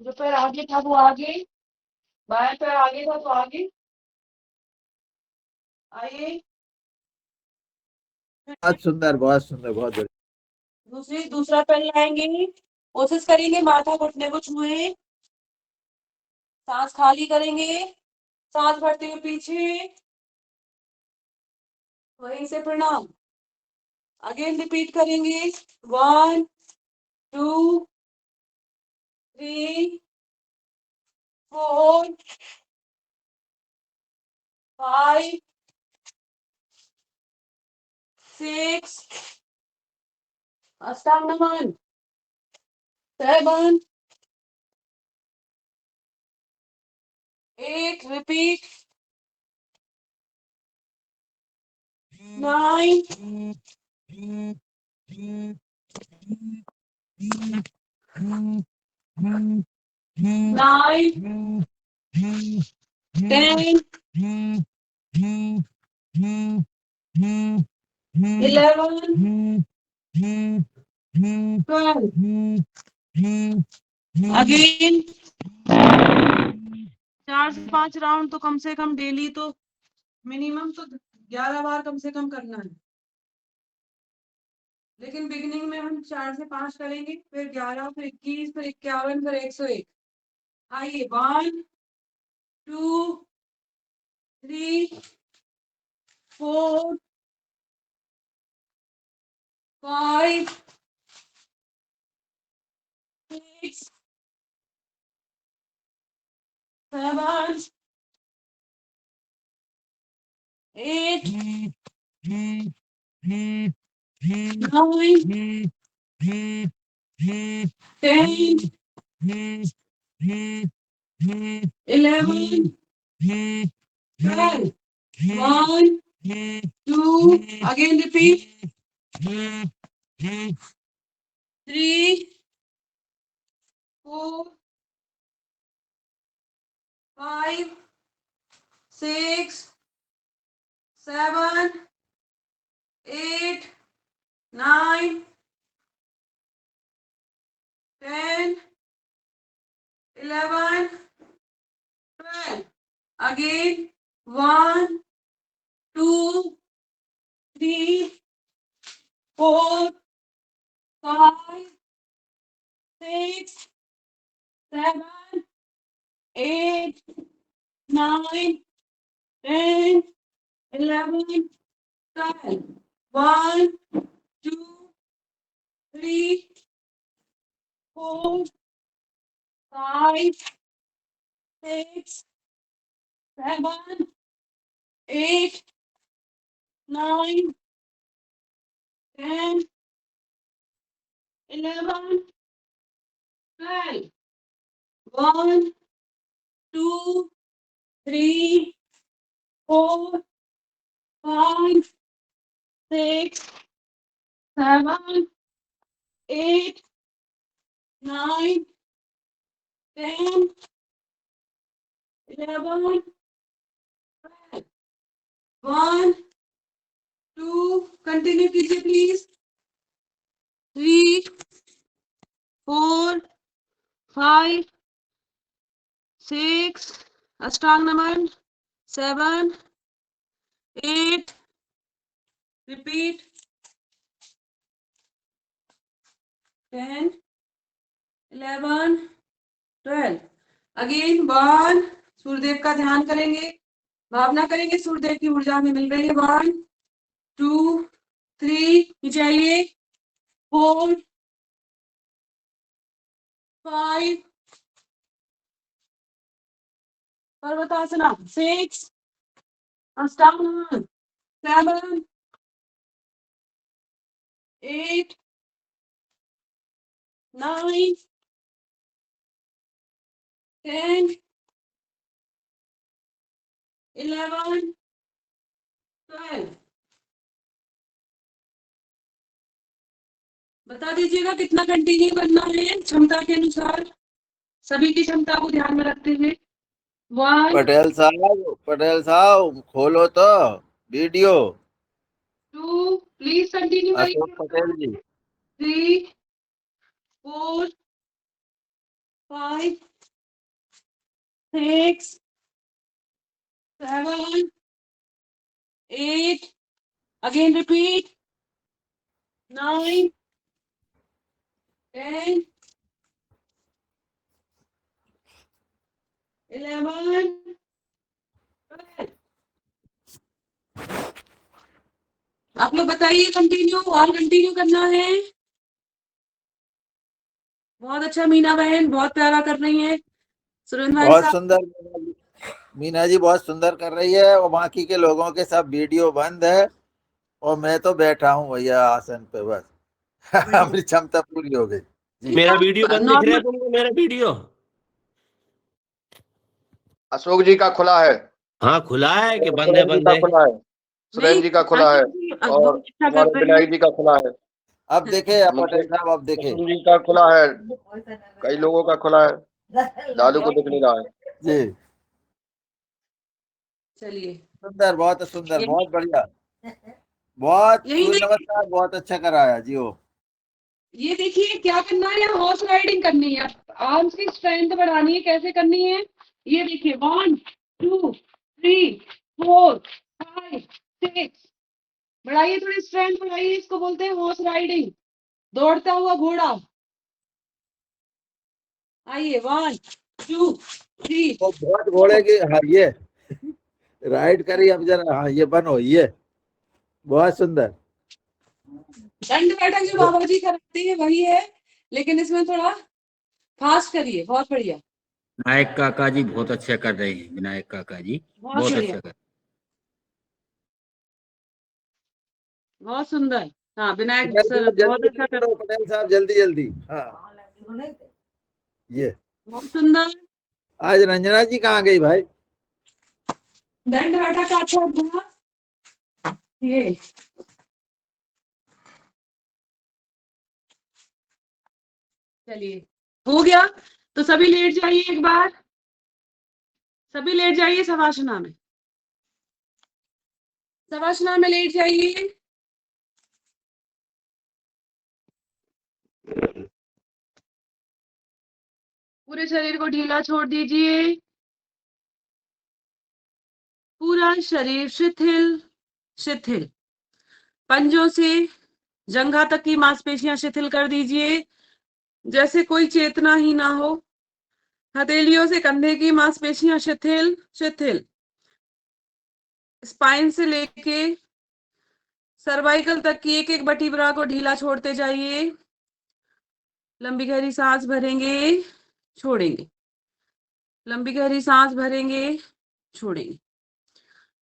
जो पैर आगे था वो आगे, बाएं पैर आगे था तो आगे। आइए, बहुत सुंदर, बहुत सुंदर, बहुत बढ़िया। दूसरा पैर लाएंगे, कोशिश करेंगे माथा घुटने को छुए, सांस खाली करेंगे, सांस भरते हुए पीछे, वहीं से प्रणाम। अगेन रिपीट करेंगे, 1 2 3 4 5 6, अष्टांग नमन, 7 8, रिपीट, 9 9 10 11 12। अगेन 4 से 5 राउंड तो कम से कम डेली, तो मिनिमम तो 11 बार कम से कम करना है। लेकिन बिगिनिंग में हम 4 से 5 करेंगे, फिर 11, फिर 21, फिर 51, फिर 101। आइए, 1 2 3 4 5 6 7 8 9 10 11, 12. 1, 2. Again repeat. 3, 4, 5, 6, 7, 8, 9, 10, 11, 12. Again 1, 2, 3, 4, 5, 6, 7, 8, 9, 10, 11, 12. 1, 2, 3, 4, 5, 6, 7, 8, 9, 10, 11, 12. 1, 2, 3, 4, 5, 6, 7, 8, 9, 10, 11, 12. 1, 2, कंटिन्यू कीजिए please. 3, 4, 5, 6, Ashtanga Naman. 7, 8, repeat. 10, 11, 12. Again 1, Suryadev का ध्यान करेंगे, भावना करेंगे सूर्यदेव की ऊर्जा में मिल रही है. 1, 2, 3, नीचे आइए. 4, 5, पर्वतासना. 6, अष्टांग नमन. 7, 8, 9, 10, 11, 12. बता दीजिएगा कितना कंटिन्यू करना है क्षमता के अनुसार, सभी की क्षमता को ध्यान में रखते हुए. 1, पटेल साहब खोलो तो video. 2, please continue Ashok Patel ji. 3, 4, 5, 6, 7, 8, again repeat. 9, 10, 11, 12. आप लोग बताइए कंटिन्यू और कंटिन्यू करना है. बहुत अच्छा मीना बहन, बहुत प्यारा कर रही है. सुरेंद्र भाई बहुत साहब सुंदर मीना जी बहुत सुंदर कर रही है. और बाकी के लोगों के सब वीडियो बंद है और मैं तो बैठा हूँ भैया आसन पे बस. हमारी क्षमता पूरी हो गई जी. मेरा वीडियो बंद दिख रहा है नॉर्मल तुमको? मेरा वीडियो अशोक जी का खुला है, हाँ खुला है कि बंद है? सुरेंद्र जी बंद का है। खुला है, सुरेंद्र जी का खुला है और बहुत अच्छा कर हमारे रहे हैं. विनायक जी का खुला है, अब देखे पटेल साहब, अब देखे मुकुंद जी का खुला है, कई लोगों का खुला है, दादू को दिख नहीं रहा है. जी. चलिए सुंदर, बहुत सुंदर, यही- बहुत बढ़िया, बहुत. यही सूर्य देखिए, नमस्कार बहुत अच्छा कराया जी. हो ये देखिए क्या करना है. हॉर्स राइडिंग करनी है, आर्म्स की स्ट्रेंथ बढ़ानी है. कैसे करनी है ये देखिए. 1, 2, 3, 4, 5, 6. बढ़ाइए, थोड़ी स्ट्रेंथ बढ़ाइए. इसको बोलते हैं हॉर्स राइडिंग, दौड़ता हुआ घोड़ा. आइए 1, 2, 3. तो बहुत घोड़े की. हाँ ये राइड करी अब जरा. हाँ ये बनो ये बहुत सुंदर. दंड बैठक जो बाबा जी कराते हैं वही है, लेकिन इसमें थोड़ा फास्ट करिए. बहुत बढ़िया, विनायक काका जी बहुत अच्छा कर रहे हैं। विनायक काका जी बहुत बहुत बढ़िया, अच्छा कर बहुत सुंदर. हाँ विनायक पटेल सर साहब बहुत जल्दी अच्छा कर, करो, पटेल साहब जल्दी जल्दी. हाँ ये बहुत सुंदर. आज रंजना जी कहाँ गई भाई? दंड बैठा का अच्छा अभ्यास ये चलिए हो गया। तो सभी लेट जाइए एक बार, सभी लेट जाइए शवासना में, शवासना में लेट जाइए। पूरे शरीर को ढीला छोड़ दीजिए, पूरा शरीर शिथिल शिथिल। पंजों से जंघा तक की मांसपेशियां शिथिल कर दीजिए, जैसे कोई चेतना ही ना हो। हथेलियों से कंधे की मांसपेशियां शिथिल शिथिल। स्पाइन से लेके सर्वाइकल तक की एक एक वर्टिब्रा को ढीला छोड़ते जाइए। लंबी गहरी सांस भरेंगे, छोड़ेंगे, लंबी गहरी सांस भरेंगे, छोड़ेंगे।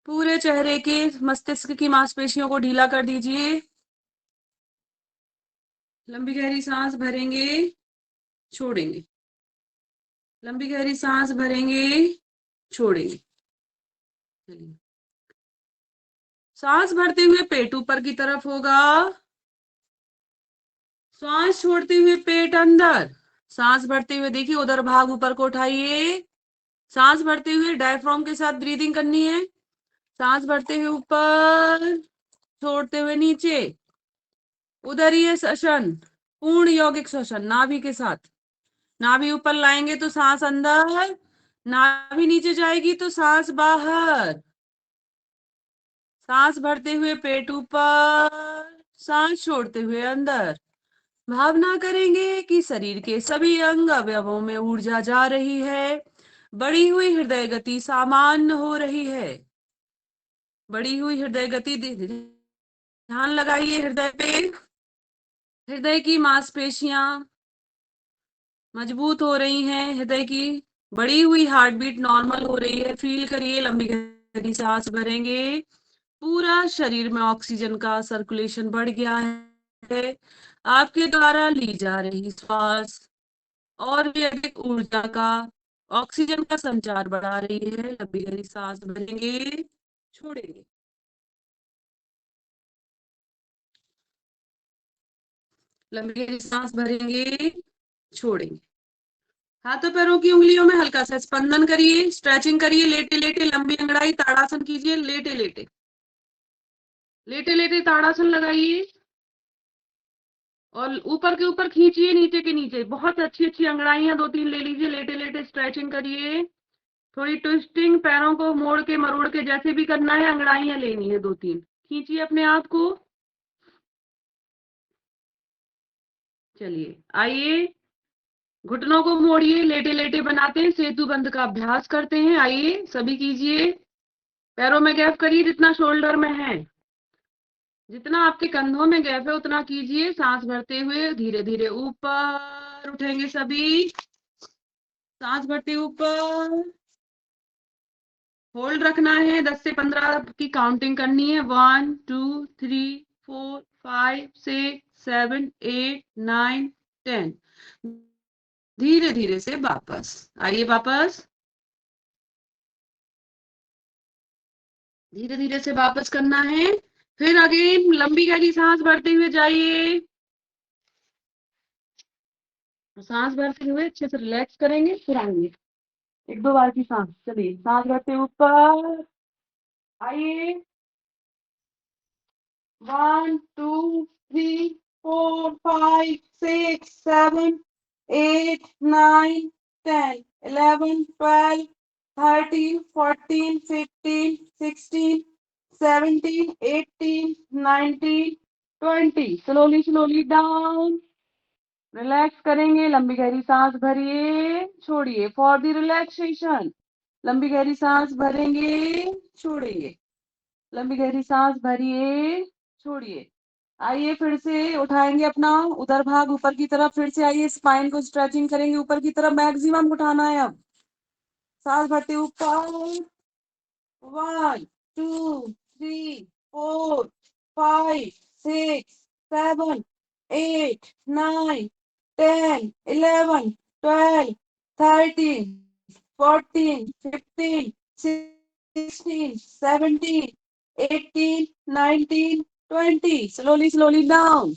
पूरे चेहरे के मस्तिष्क की मांसपेशियों को ढीला कर दीजिए। लंबी गहरी सांस भरेंगे, छोड़ेंगे, लंबी गहरी सांस भरेंगे, छोड़ेंगे। चलिए, सांस भरते हुए पेट ऊपर की तरफ होगा, सांस छोड़ते हुए पेट अंदर। सांस भरते हुए देखिए उधर भाग ऊपर को उठाइए। सांस भरते हुए डायफ्राम के साथ ब्रीदिंग करनी है। सांस भरते हुए ऊपर, छोड़ते हुए नीचे। उदरीय श्वसन, पूर्ण यौगिक श्वसन नाभि के साथ। नाभि ऊपर लाएंगे तो सांस अंदर, नाभि नीचे जाएगी तो सांस बाहर। सांस भरते हुए पेट ऊपर, सांस छोड़ते हुए अंदर। भावना करेंगे कि शरीर के सभी अंग अवयवों में ऊर्जा जा रही है। बढ़ी हुई हृदय गति सामान्य हो रही है। बढ़ी हुई हृदय गति, ध्यान लगाइए हृदय पे। हृदय की मांसपेशियां मजबूत हो रही हैं, हृदय की बढ़ी हुई हार्ट बीट नॉर्मल हो रही है। फील करिए, लंबी गहरी सांस भरेंगे, पूरा शरीर में ऑक्सीजन का सर्कुलेशन बढ़ गया है। आपके द्वारा ली जा रही श्वास और भी अधिक ऊर्जा का, ऑक्सीजन का संचार बढ़ा रही है। लंबी गहरी सांस भरेंगे, छोड़ेंगे, लंबी गहरी सांस भरेंगे, छोड़ेंगे। हाथों पैरों की उंगलियों में हल्का सा स्पंदन करिए, स्ट्रेचिंग करिए। लेटे लेटे लंबी अंगड़ाई ताड़ासन कीजिए। लेटे लेटे, लेटे लेटे ताड़ासन लगाइए और ऊपर के ऊपर खींचिए, नीचे के नीचे। बहुत अच्छी अच्छी अंगड़ाइयां 2-3 ले लीजिए। लेटे लेटे स्ट्रेचिंग करिए, थोड़ी ट्विस्टिंग, पैरों को मोड़ के मरोड़ के जैसे भी करना है, अंगड़ाइयां लेनी है 2-3। खींचिए अपने आप को। चलिए आइए, घुटनों को मोड़िए। लेटे लेटे बनाते हैं, सेतु बंध का अभ्यास करते हैं। आइए सभी कीजिए। पैरों में गैप करिए जितना शोल्डर में है, जितना आपके कंधों में गैप है उतना कीजिए। सांस भरते हुए धीरे धीरे ऊपर उठेंगे सभी। सांस भरते ऊपर, होल्ड रखना है। 10 से 15 की काउंटिंग करनी है। 1 2 3 4 5 6 7 8 9 10। धीरे धीरे से वापस आइए, वापस धीरे धीरे से वापस करना है। फिर अगेन लंबी गहरी सांस भरते हुए जाइए। सांस भरते हुए अच्छे से रिलैक्स करेंगे, फिर आएंगे 1-2 बार की सांस। चलिए, सांस भरते ऊपर आइए। 1 2 3 4 5 6 7 8 9 10 11 12 13 14 15 16 17 18 19 20। Slowly slowly down. रिलैक्स करेंगे। लंबी गहरी सांस भरिए, छोड़िए। फॉर द रिलैक्सेशन, लंबी गहरी सांस भरेंगे, छोड़ेंगे, लंबी गहरी सांस भरिए, छोड़िए। आइए फिर से उठाएंगे अपना उधर भाग ऊपर की तरफ। फिर से आइए, स्पाइन को स्ट्रेचिंग करेंगे ऊपर की तरफ। मैक्सिमम उठाना है अब। सांस भरते ऊपर। 1 2 3 4 5 6 7 8 9 10 11 12 13 14, 15, 16, 17, 18, 19, 20. Slowly down.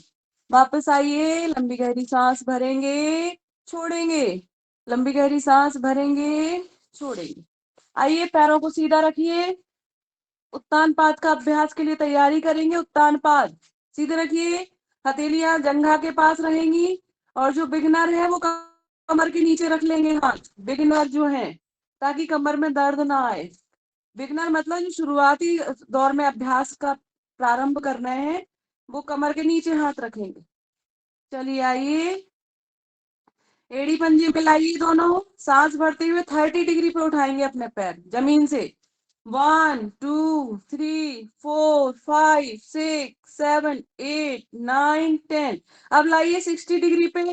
वापस आइए, लंबी गहरी सांस भरेंगे, छोड़ेंगे, लंबी गहरी सांस भरेंगे, छोड़ेंगे. आइए, पैरों को सीधा रखिए. उत्तान पाद का अभ्यास के लिए तैयारी करेंगे. उत्तान पाद सीधे रखिए, हथेलियां जंघा के पास रहेंगी, और जो बिगनर है वो कमर के नीचे रख लेंगे हाथ, बिगनर जो है, ताकि कमर में दर्द ना आए. बिगनर मतलब जो शुरुआती दौर में अभ्यास का प्रारंभ कर रहे हैं, वो कमर के नीचे हाथ रखेंगे. चलिए आइए, एड़ी पंजे मिलाइए दोनों. सांस भरते हुए 30 डिग्री पे उठाएंगे अपने पैर जमीन से. 1, 2, 3, 4, 5, 6, 7, 8, 9, 10. अब लाइए 60 डिग्री पे,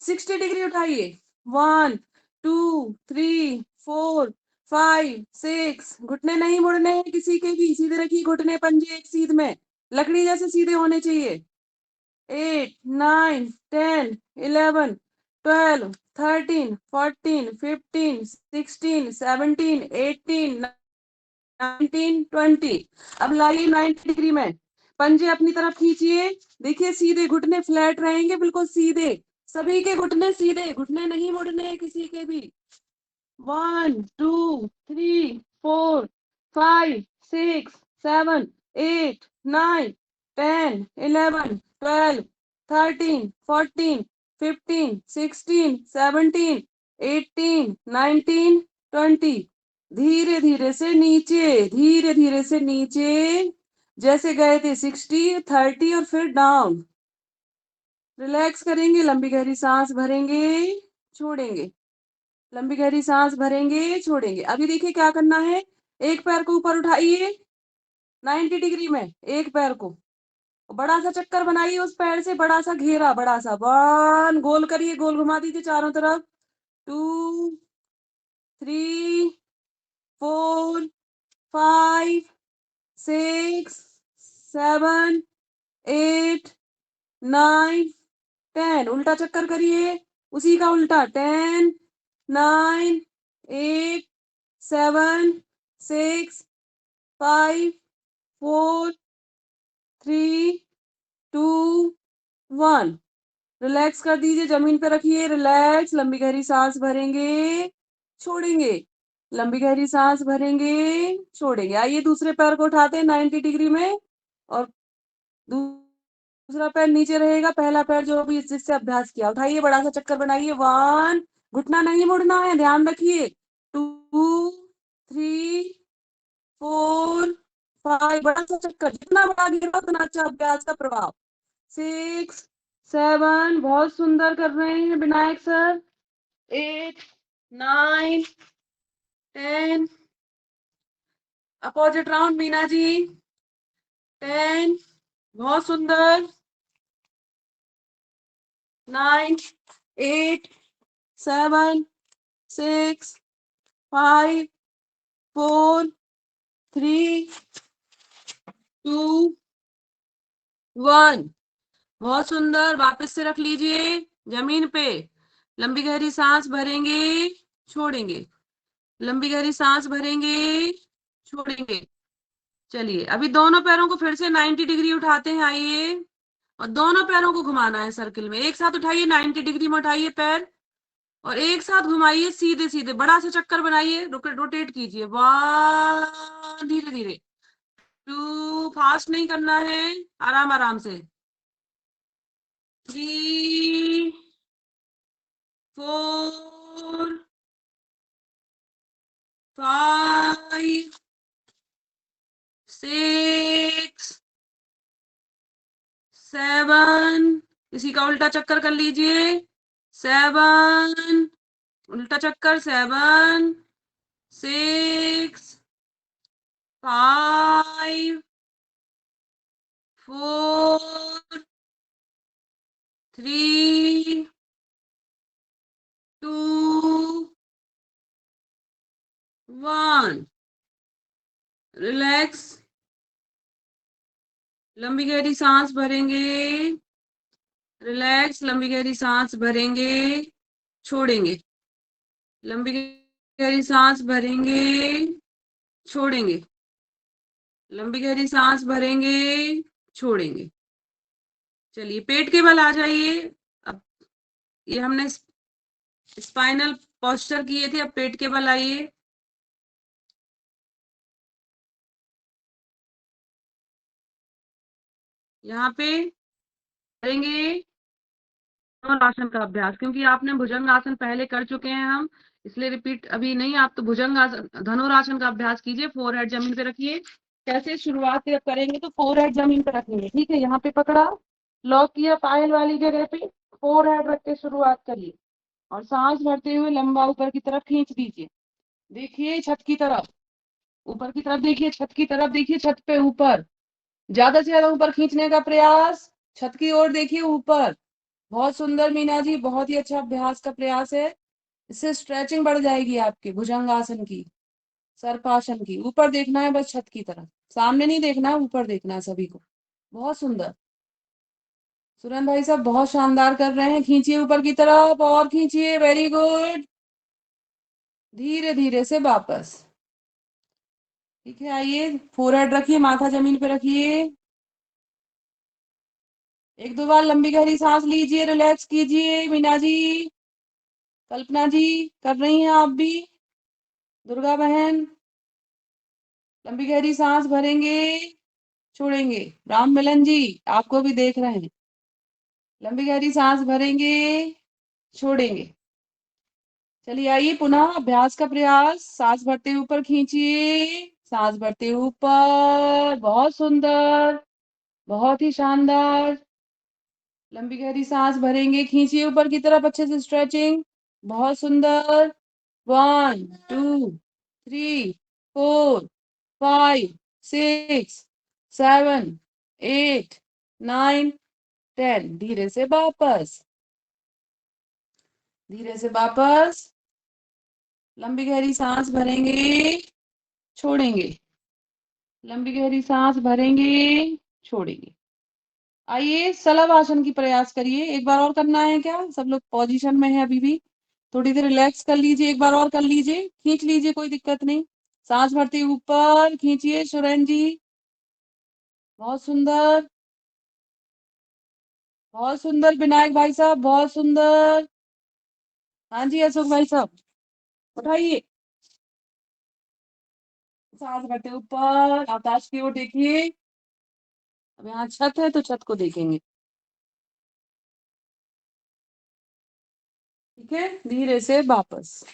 60 डिग्री उठाइए. 1, 2, 3, 4, 5, 6. घुटने नहीं मुड़ने हैं किसी के भी, सीधे रखिए घुटने, पंजे एक सीध में, लकड़ी जैसे सीधे होने चाहिए. 8, 9, 10, 11, 12, 13, 14, 15, 16, 17, 18, 19, 20. अब लाइए 90 डिग्री में, पंजे अपनी तरफ खींचिए. देखिए सीधे घुटने फ्लैट रहेंगे, बिल्कुल सीधे, सभी के घुटने सीधे, घुटने नहीं मुड़ने हैं किसी के भी. 1, 2, 3, 4, 5, 6, 7, 8, 9, 10, 11, 12, 13, 14, 15, 16, 17, 18, 19, 20. धीरे धीरे से नीचे, धीरे धीरे से नीचे, जैसे गए थे 60, 30 और फिर डाउन. रिलैक्स करेंगे, लंबी गहरी सांस भरेंगे, छोड़ेंगे, लंबी गहरी सांस भरेंगे, छोड़ेंगे. अभी देखिए क्या करना है. एक पैर को ऊपर उठाइए 90 डिग्री में, एक पैर को बड़ा सा चक्कर बनाइए, उस पैर से बड़ा सा घेरा, बड़ा सा 1, गोल करिए, गोल घुमा दीजिए चारों तरफ. 2, 3, 4, 5, 6, 7, 8, 9, 10. उल्टा चक्कर करिए, उसी का उल्टा. 10, 9, 8, 7, 6, 5, 4, 3, 2, 1. रिलैक्स कर दीजिए, जमीन पे रखिए, रिलैक्स. लंबी गहरी सांस भरेंगे, छोड़ेंगे, लंबी गहरी सांस भरेंगे, छोड़ेंगे. आइए दूसरे पैर को उठाते हैं 90 डिग्री में, और दूसरा पैर नीचे रहेगा, पहला पैर जो भी जिससे अभ्यास किया. उठाइए, बड़ा सा चक्कर बनाइए. 1, घुटना नहीं मुड़ना है, ध्यान रखिए. 2, 3, 4, 5, बड़ा सा चक्कर, जितना बड़ा घेरा उतना अच्छा अभ्यास का प्रभाव. 6, 7, बहुत सुंदर कर रहे हैं Vinayak sir. 8, 9, 10. Opposite round Meena ji. 10, बहुत सुंदर. 9, 8, 7, 6, 5, 4, 3, 2, 1. बहुत सुंदर. वापस से रख लीजिए जमीन पे, लंबी गहरी सांस भरेंगे, छोड़ेंगे, लंबी गहरी सांस भरेंगे, छोड़ेंगे. चलिए अभी दोनों पैरों को फिर से 90 डिग्री उठाते हैं. आइए, और दोनों पैरों को घुमाना है सर्किल में. एक साथ उठाइए, 90 डिग्री में उठाइए पैर, और एक साथ घुमाइए सीधे सीधे, बड़ा सा चक्कर बनाइए, रोटेट कीजिए. 1, धीरे धीरे. 2, फास्ट नहीं करना है, आराम आराम से. 3, 4, 5, 6, 7. इसी का उल्टा चक्कर कर लीजिए. 7, उल्टा चक्कर. 7, 6, 5, 4, 3, 2, 1. रिलैक्स. लंबी गहरी सांस भरेंगे, रिलैक्स, लंबी गहरी सांस भरेंगे, छोड़ेंगे, लंबी गहरी सांस भरेंगे, छोड़ेंगे, लंबी गहरी सांस भरेंगे, छोड़ेंगे। चलिए पेट के बल आ जाइए। अब ये हमने स्पाइनल पोस्चर किए थे, अब पेट के बल आइए। यहाँ पे करेंगे धनुरासन का अभ्यास, क्योंकि आपने भुजंग आसन पहले कर चुके हैं हम, इसलिए रिपीट अभी नहीं। आप तो भुजंग आसन धनुरासन का अभ्यास कीजिए। फोरहेड जमीन पे रखिए। कैसे शुरुआत जब करेंगे तो फोरहेड जमीन पे रखेंगे, ठीक है। यहाँ पे पकड़ा, लॉक किया पायल वाली जगह पे, फोरहेड रख के शुरुआत करिए और सांस भरते हुए लंबा ऊपर की तरफ खींच दीजिए। देखिए छत की तरफ, ऊपर की तरफ देखिए, छत की तरफ देखिए, छत पे ऊपर, ज्यादा से ज्यादा ऊपर खींचने का प्रयास, छत की ओर देखिए, ऊपर। बहुत सुंदर मीना जी, बहुत ही अच्छा अभ्यास का प्रयास है। इससे स्ट्रेचिंग बढ़ जाएगी आपकी भुजंगासन की, सर्पासन की। ऊपर देखना है बस, छत की तरफ, सामने नहीं देखना है, ऊपर देखना है सभी को। बहुत सुंदर सुरेंद्र भाई साहब, बहुत शानदार कर रहे हैं। खींचिए ऊपर की तरफ और खींचिए, वेरी गुड। धीरे धीरे से वापस, ठीक है। आइए फोरहेड रखिए, माथा जमीन पे रखिए। एक दो बार लंबी गहरी सांस लीजिए, रिलैक्स कीजिए। मीना जी, कल्पना जी, कर रही हैं आप भी, दुर्गा बहन। लंबी गहरी सांस भरेंगे, छोड़ेंगे। राम मिलन जी, आपको भी देख रहे हैं। लंबी गहरी सांस भरेंगे, छोड़ेंगे। चलिए आइए पुनः अभ्यास का प्रयास। सांस भरते ऊपर खींचिए, सांस भरते ऊपर, बहुत सुंदर, बहुत ही शानदार। लंबी गहरी सांस भरेंगे, खींचिए ऊपर की तरफ, अच्छे से स्ट्रेचिंग, बहुत सुंदर। 1 2 3 4 5 6 7 8 9 10। धीरे से वापस, धीरे से वापस। लंबी गहरी सांस भरेंगे, छोड़ेंगे, लंबी गहरी सांस भरेंगे, छोड़ेंगे। आइए सलव आसन की प्रयास करिए। एक बार और करना है क्या? सब लोग पोजीशन में है अभी भी, थोड़ी देर रिलैक्स कर लीजिए, एक बार और कर लीजिए, खींच लीजिए, कोई दिक्कत नहीं। सांस भरते ऊपर खींचिए सुरेन जी, बहुत सुंदर, बहुत सुंदर। विनायक भाई साहब, बहुत सुंदर। हाँ जी अशोक भाई साहब, उठाइए। सांस भरते ऊपर, आकाश की ओर देखिए। अब यहाँ छत है तो छत को देखेंगे, ठीक है। धीरे से वापस,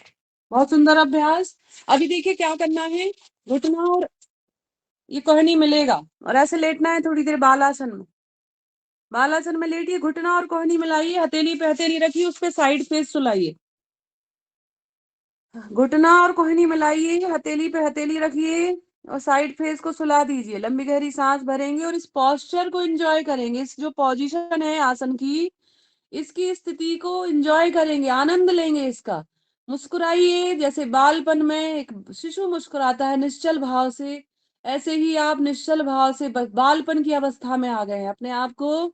बहुत सुंदर अभ्यास। अभी देखिए क्या करना है, घुटना और ये कोहनी मिलेगा और ऐसे लेटना है थोड़ी देर बालासन में। बालासन में लेटिए, घुटना और कोहनी मिलाइए, हथेली पे हथेली रखिए, उस पे साइड फेस सुलाइए। घुटना और कोहनी मिलाइए, हथेली पे हथेली रखिए और साइड फेस को सुला दीजिए। लंबी गहरी सांस भरेंगे और इस पोस्चर को एंजॉय करेंगे। इस जो पोजीशन है आसन की, इसकी स्थिति को एंजॉय करेंगे, आनंद लेंगे इसका। मुस्कुराइए, जैसे बालपन में एक शिशु मुस्कुराता है निश्चल भाव से, ऐसे ही आप निश्चल भाव से बालपन की अवस्था में आ गए हैं। अपने आप को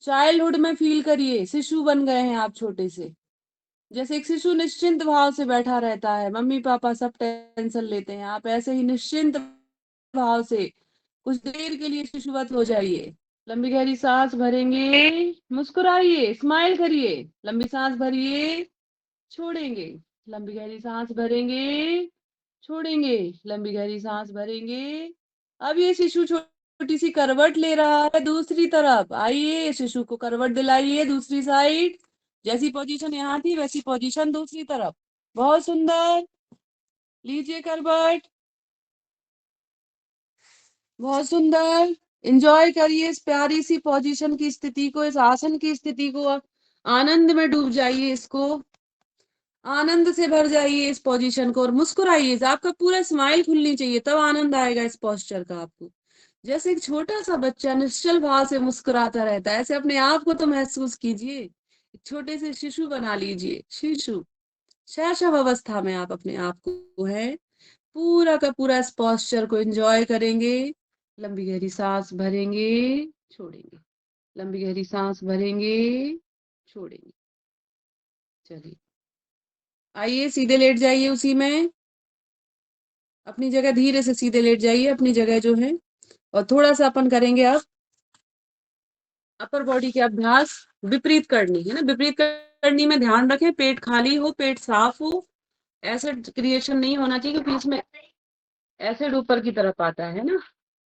चाइल्डहुड में फील करिए, शिशु बन गए हैं आप छोटे से। जैसे एक शिशु निश्चिंत भाव से बैठा रहता है, मम्मी पापा सब टेंशन लेते हैं, आप ऐसे ही निश्चिंत भाव से कुछ देर के लिए शिशुवत हो जाइए। लंबी गहरी सांस भरेंगे, मुस्कुराइए, स्माइल करिए। लंबी सांस भरिए, छोड़ेंगे, लंबी गहरी सांस भरेंगे, छोड़ेंगे, लंबी गहरी सांस भरेंगे। अब ये शिशु छोटी सी करवट ले रहा है दूसरी तरफ। आइए शिशु को करवट दिलाइए दूसरी साइड, जैसी पोजीशन यहाँ थी वैसी पोजीशन दूसरी तरफ, बहुत सुंदर। लीजिए करवट, बहुत सुंदर। एंजॉय करिए इस प्यारी सी पोजीशन की स्थिति को, इस आसन की स्थिति को। आनंद में डूब जाइए, इसको आनंद से भर जाइए इस पोजीशन को और मुस्कुराइए। आपका पूरा स्माइल खुलनी चाहिए, तब आनंद आएगा इस पोस्चर का आपको। जैसे एक छोटा सा बच्चा निश्चल भाव से मुस्कुराता रहता है, ऐसे अपने आप को तो महसूस कीजिए। एक छोटे से शिशु बना लीजिए, शिशु शैशव अवस्था में आप अपने आप को है। पूरा का पूरा इस पोस्चर को एंजॉय करेंगे। लंबी गहरी सांस भरेंगे, छोड़ेंगे, लंबी गहरी सांस भरेंगे, छोड़ेंगे। चलिए आइए सीधे लेट जाइए उसी में, अपनी जगह धीरे से सीधे लेट जाइए अपनी जगह जो है। और थोड़ा सा अपन करेंगे अब अपर बॉडी के अभ्यास, विपरीत करनी है ना। विपरीत करनी में ध्यान रखें, पेट खाली हो, पेट साफ हो, एसिड क्रिएशन नहीं होना चाहिए क्योंकि इसमें एसिड ऊपर की तरफ आता है ना।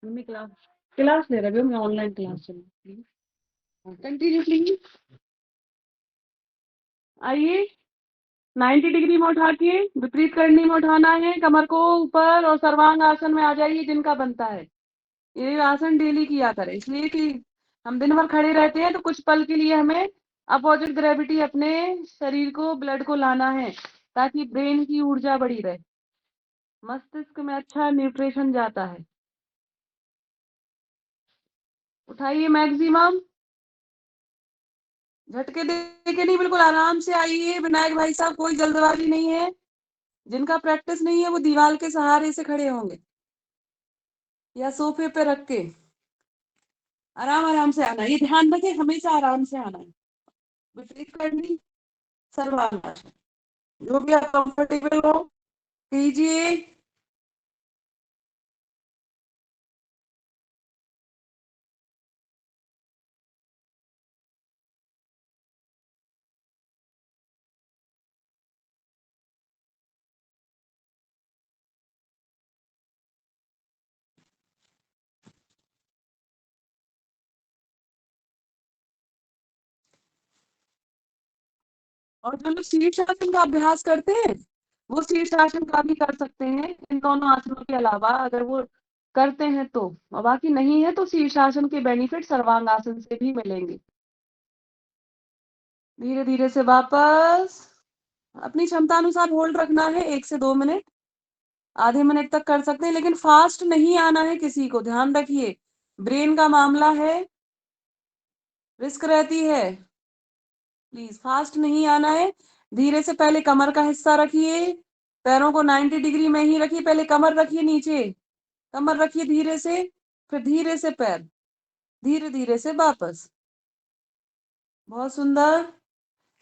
मम्मी क्लास क्लास ले रहे हो, मैं ऑनलाइन क्लास चल रही हूँ। Continue please. आइए 90 डिग्री में उठा के विपरीत करनी में उठाना है कमर को ऊपर, और सर्वांग आसन में आ जाइए जिनका बनता है। ये आसन डेली किया करें, इसलिए कि हम दिन भर खड़े रहते हैं तो कुछ पल के लिए हमें अपोजिट ग्रेविटी अपने शरीर को, ब्लड को लाना है ताकि ब्रेन की ऊर्जा बढ़ी रहे, मस्तिष्क में अच्छा न्यूट्रिशन जाता है। उठाइए मैक्सिमम, झटके दे के नहीं, बिल्कुल आराम से आइए विनायक भाई साहब, कोई जल्दबाजी नहीं है। जिनका प्रैक्टिस नहीं है वो दीवार के सहारे से खड़े होंगे या सोफे पे रख के। आराम आराम से आना, ये ध्यान रखें, हमेशा आराम से आना है। विपरीत करनी, सर्वांग, जो भी आप कंफर्टेबल हो कीजिए। और जो लोग शीर्षासन का अभ्यास करते हैं वो शीर्षासन का भी कर सकते हैं इन दोनों आसनों के अलावा, अगर वो करते हैं तो। और बाकी नहीं है तो शीर्षासन के बेनिफिट सर्वांग आसन से भी मिलेंगे। धीरे धीरे से वापस अपनी क्षमता अनुसार होल्ड रखना है, 1 से 2 मिनट, आधे मिनट तक कर सकते हैं, लेकिन फास्ट नहीं आना है किसी को, ध्यान रखिए ब्रेन का मामला है, रिस्क रहती है, प्लीज फास्ट नहीं आना है। धीरे से पहले कमर का हिस्सा रखिए, पैरों को 90 डिग्री में ही रखिए, पहले कमर रखिए नीचे, कमर रखिए धीरे से, फिर धीरे से पैर, धीरे धीरे से वापस। बहुत सुंदर।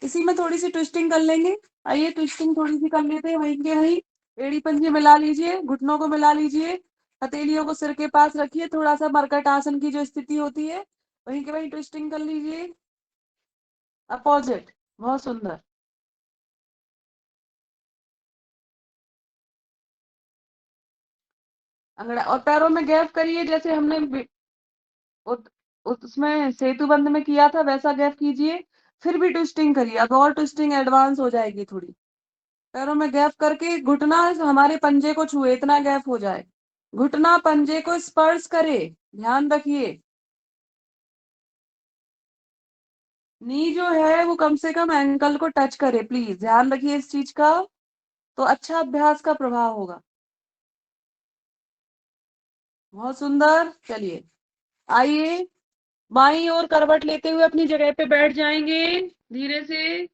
इसी में थोड़ी सी ट्विस्टिंग कर लेंगे, आइए ट्विस्टिंग थोड़ी सी कर लेते हैं, वहीं के वहीं एड़ी पंजे मिला लीजिए, घुटनों को मिला लीजिए, हथेलियों को सिर के पास रखिए, थोड़ा सा मरकट आसन की जो स्थिति होती है वहीं के वहीं ट्विस्टिंग कर लीजिए, अपोजिट। बहुत सुंदर। अंगड़ा और पैरों में गैप करिए, जैसे हमने उसमें सेतु बंद में किया था वैसा गैप कीजिए, फिर भी ट्विस्टिंग करिए, अब और ट्विस्टिंग एडवांस हो जाएगी थोड़ी। पैरों में गैप करके घुटना हमारे पंजे को छुए, इतना गैप हो जाए, घुटना पंजे को स्पर्श करे, ध्यान रखिए। नी जो है वो कम से कम एंकल को टच करे, प्लीज ध्यान रखिए इस चीज का, तो अच्छा अभ्यास का प्रभाव होगा। बहुत सुंदर। चलिए आइए बाईं ओर करवट लेते हुए अपनी जगह पे बैठ जाएंगे धीरे से।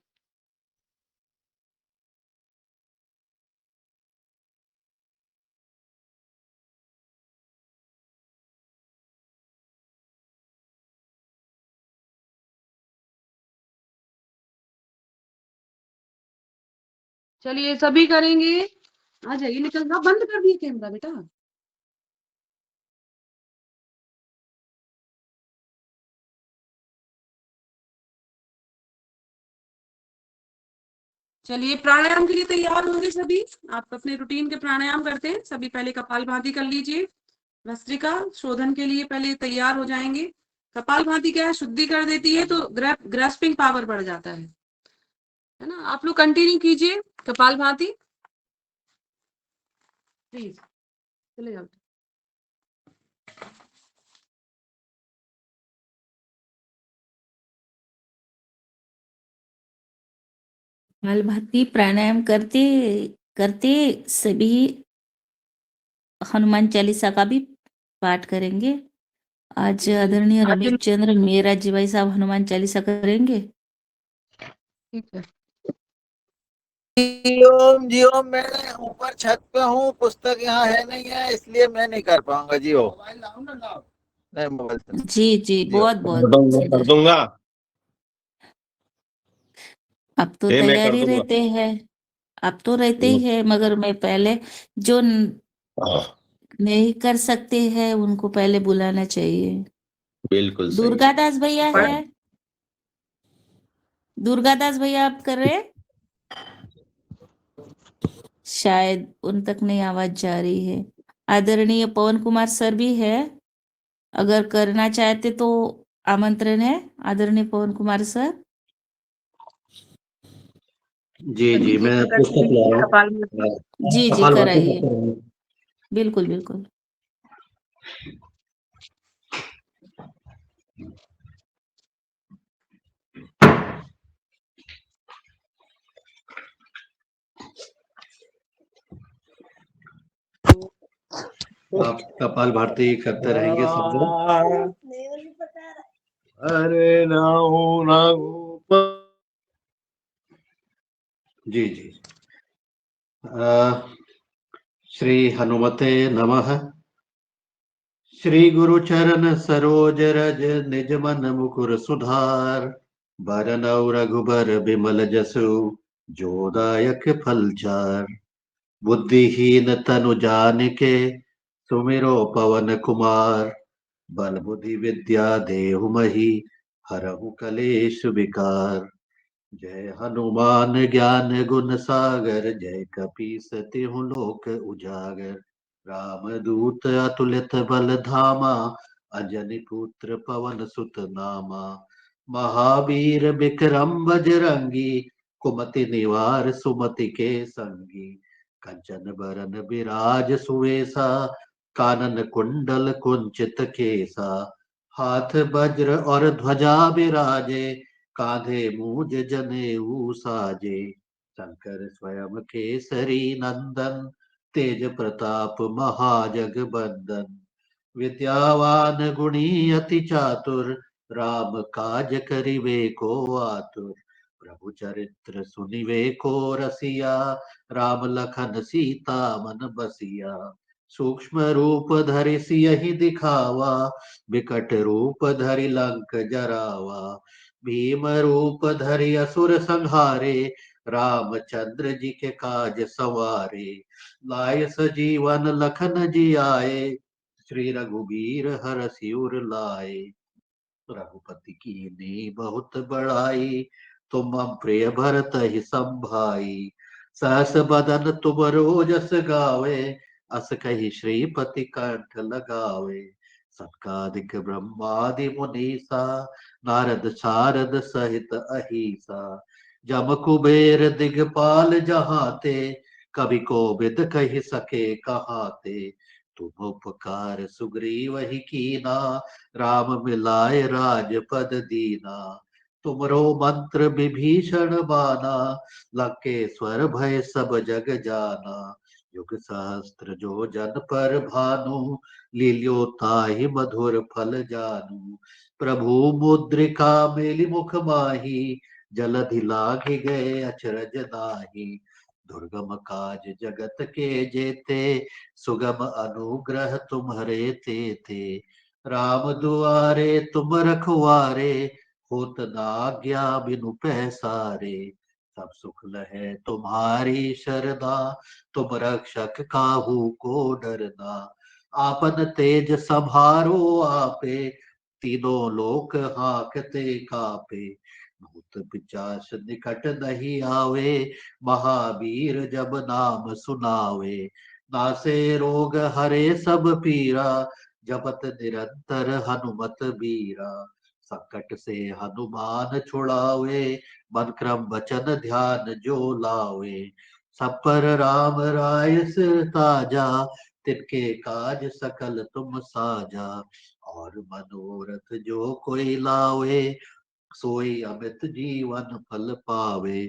चलिए सभी करेंगे, आ जाइए, निकल रहा, बंद कर दिए कैमरा बेटा। चलिए प्राणायाम के लिए तैयार होंगे सभी, आप अपने रूटीन के प्राणायाम करते हैं सभी, पहले कपालभाति कर लीजिए, भस्त्रिका शोधन के लिए पहले तैयार हो जाएंगे। कपालभाति क्या है, शुद्धि कर देती है तो ग्रेस्पिंग पावर बढ़ जाता है ना। आप लोग कंटिन्यू कीजिए कपालभाति, प्लीज चले जाओ। कपालभाति प्राणायाम करते करते सभी हनुमान चालीसा का भी पाठ करेंगे। आज आदरणीय रमेश चंद्र मेरा जी भाई साहब हनुमान चालीसा करेंगे। ठीक है। जी ओम, मैं ऊपर छत पे हूँ, पुस्तक यहाँ है नहीं है, इसलिए मैं नहीं कर पाऊंगा जी ओम। नहीं मोबाइल से। जी जी बहुत बहुत कर सुंदर। दूंगा। अब तो मैं कर तैयारी दूंगा। रहते हैं। आप तो रहते ही है, मगर मैं पहले जो नहीं कर सकते हैं उनको पहले बुलाना चाहिए। बिल्कुल सही। दुर्गादास भैया है, दुर्गादास भैया आप कर रहे हैं? शायद उन तक नहीं आवाज जा रही है। आदरणीय पवन कुमार सर भी है, अगर करना चाहते तो आमंत्रण है। आदरणीय पवन कुमार सर। जी जी, मैं पुस्तक ला रहा कपाल हूँ। जी जी, कपालभाति कराइए, करते हैं। बिल्कुल बिल्कुल। आप कपाल भारती करते रहेंगे सब लोग। हरे राम राम जी जी। श्री हनुमते नमः। श्री गुरु चरण सरोज रज निज मन मुकुर सुधार। बरनउँ रघुबर बिमल जसु जो दायक फल चार। बुद्धिहीन तनु जानिके सुमिरो पवन कुमार। बल बुद्धि विद्या देहु मही हरहु कलेश विकार। जय हनुमान ज्ञान गुण सागर जय कपीस तिहु लोक उजागर। रामदूत अतुलित बल धामा अंजनी पुत्र पवन सुत नामा। महावीर विक्रम बजरंगी कुमति निवार सुमति के संगी। कंचन बरन विराज सुवेसा कानन कुंडल कुंचित केसा। हाथ वज्र और ध्वजा विराजे कांधे मूज जनेऊ साजे। शंकर स्वयं केसरी नंदन तेज प्रताप महाजगबंदन। विद्यावान गुणी अति चातुर राम काज करिवे को आतुर। प्रभु चरित्र सुनिवे को रसिया राम लखन सीता मन बसिया। सूक्ष्म रूप धरि सियहि दिखावा विकट रूप धरि लंक जरावा। भीम रूप धरि असुर संहारे रामचंद्र जी के काज सवारे। लाय सजीवन लखन जी आए श्री रघुबीर हर सिर लाए। रघुपति कीन्ही बहुत बड़ाई तुम मम प्रिय भरत ही संभाई। सहस बदन तुम रोजस गावे अस कही श्रीपति कंठ लगावे। सत्कादिक ब्रह्मादि मुनीसा नारद सारद सहित अहिसा। जम कुबेर दिगपाल जहाते कवि कोविद कहि सके कहाते। तुम उपकार सुग्रीव ही कीना राम मिलाए राजपद दीना। तुमरो मंत्र विभीषण बाना लंकेश्वर भय सब जग जाना। युग सहस्त्र जो जन पर भानु लील्यो ताहि मधुर फल जानू। प्रभु मुद्रिका मेलि मुख माही जलधि लाघि गए अचरज नाहि। दुर्गम काज जगत के जेते सुगम अनुग्रह तुम्हरे तेते। राम दुआरे तुम रखवारे होत न आज्ञा बिनु पैसारे। सब सुख लहे तुम्हारी शरदा तुम रक्षक काहू को डरना। आपन तेज संभारो आपे तीनों लोक हाकते कापे। भूत पिचास निकट नहीं आवे महावीर जब नाम सुनावे। नासे रोग हरे सब पीरा जपत निरंतर हनुमत बीरा। संकट से हनुमान छुड़ावे मन क्रम वचन ध्यान जो लावे। सब पर राम राय सिर ताजा तिनके काज सकल तुम साजा। और मनोरथ जो कोई लावे सोई अमित जीवन फल पावे।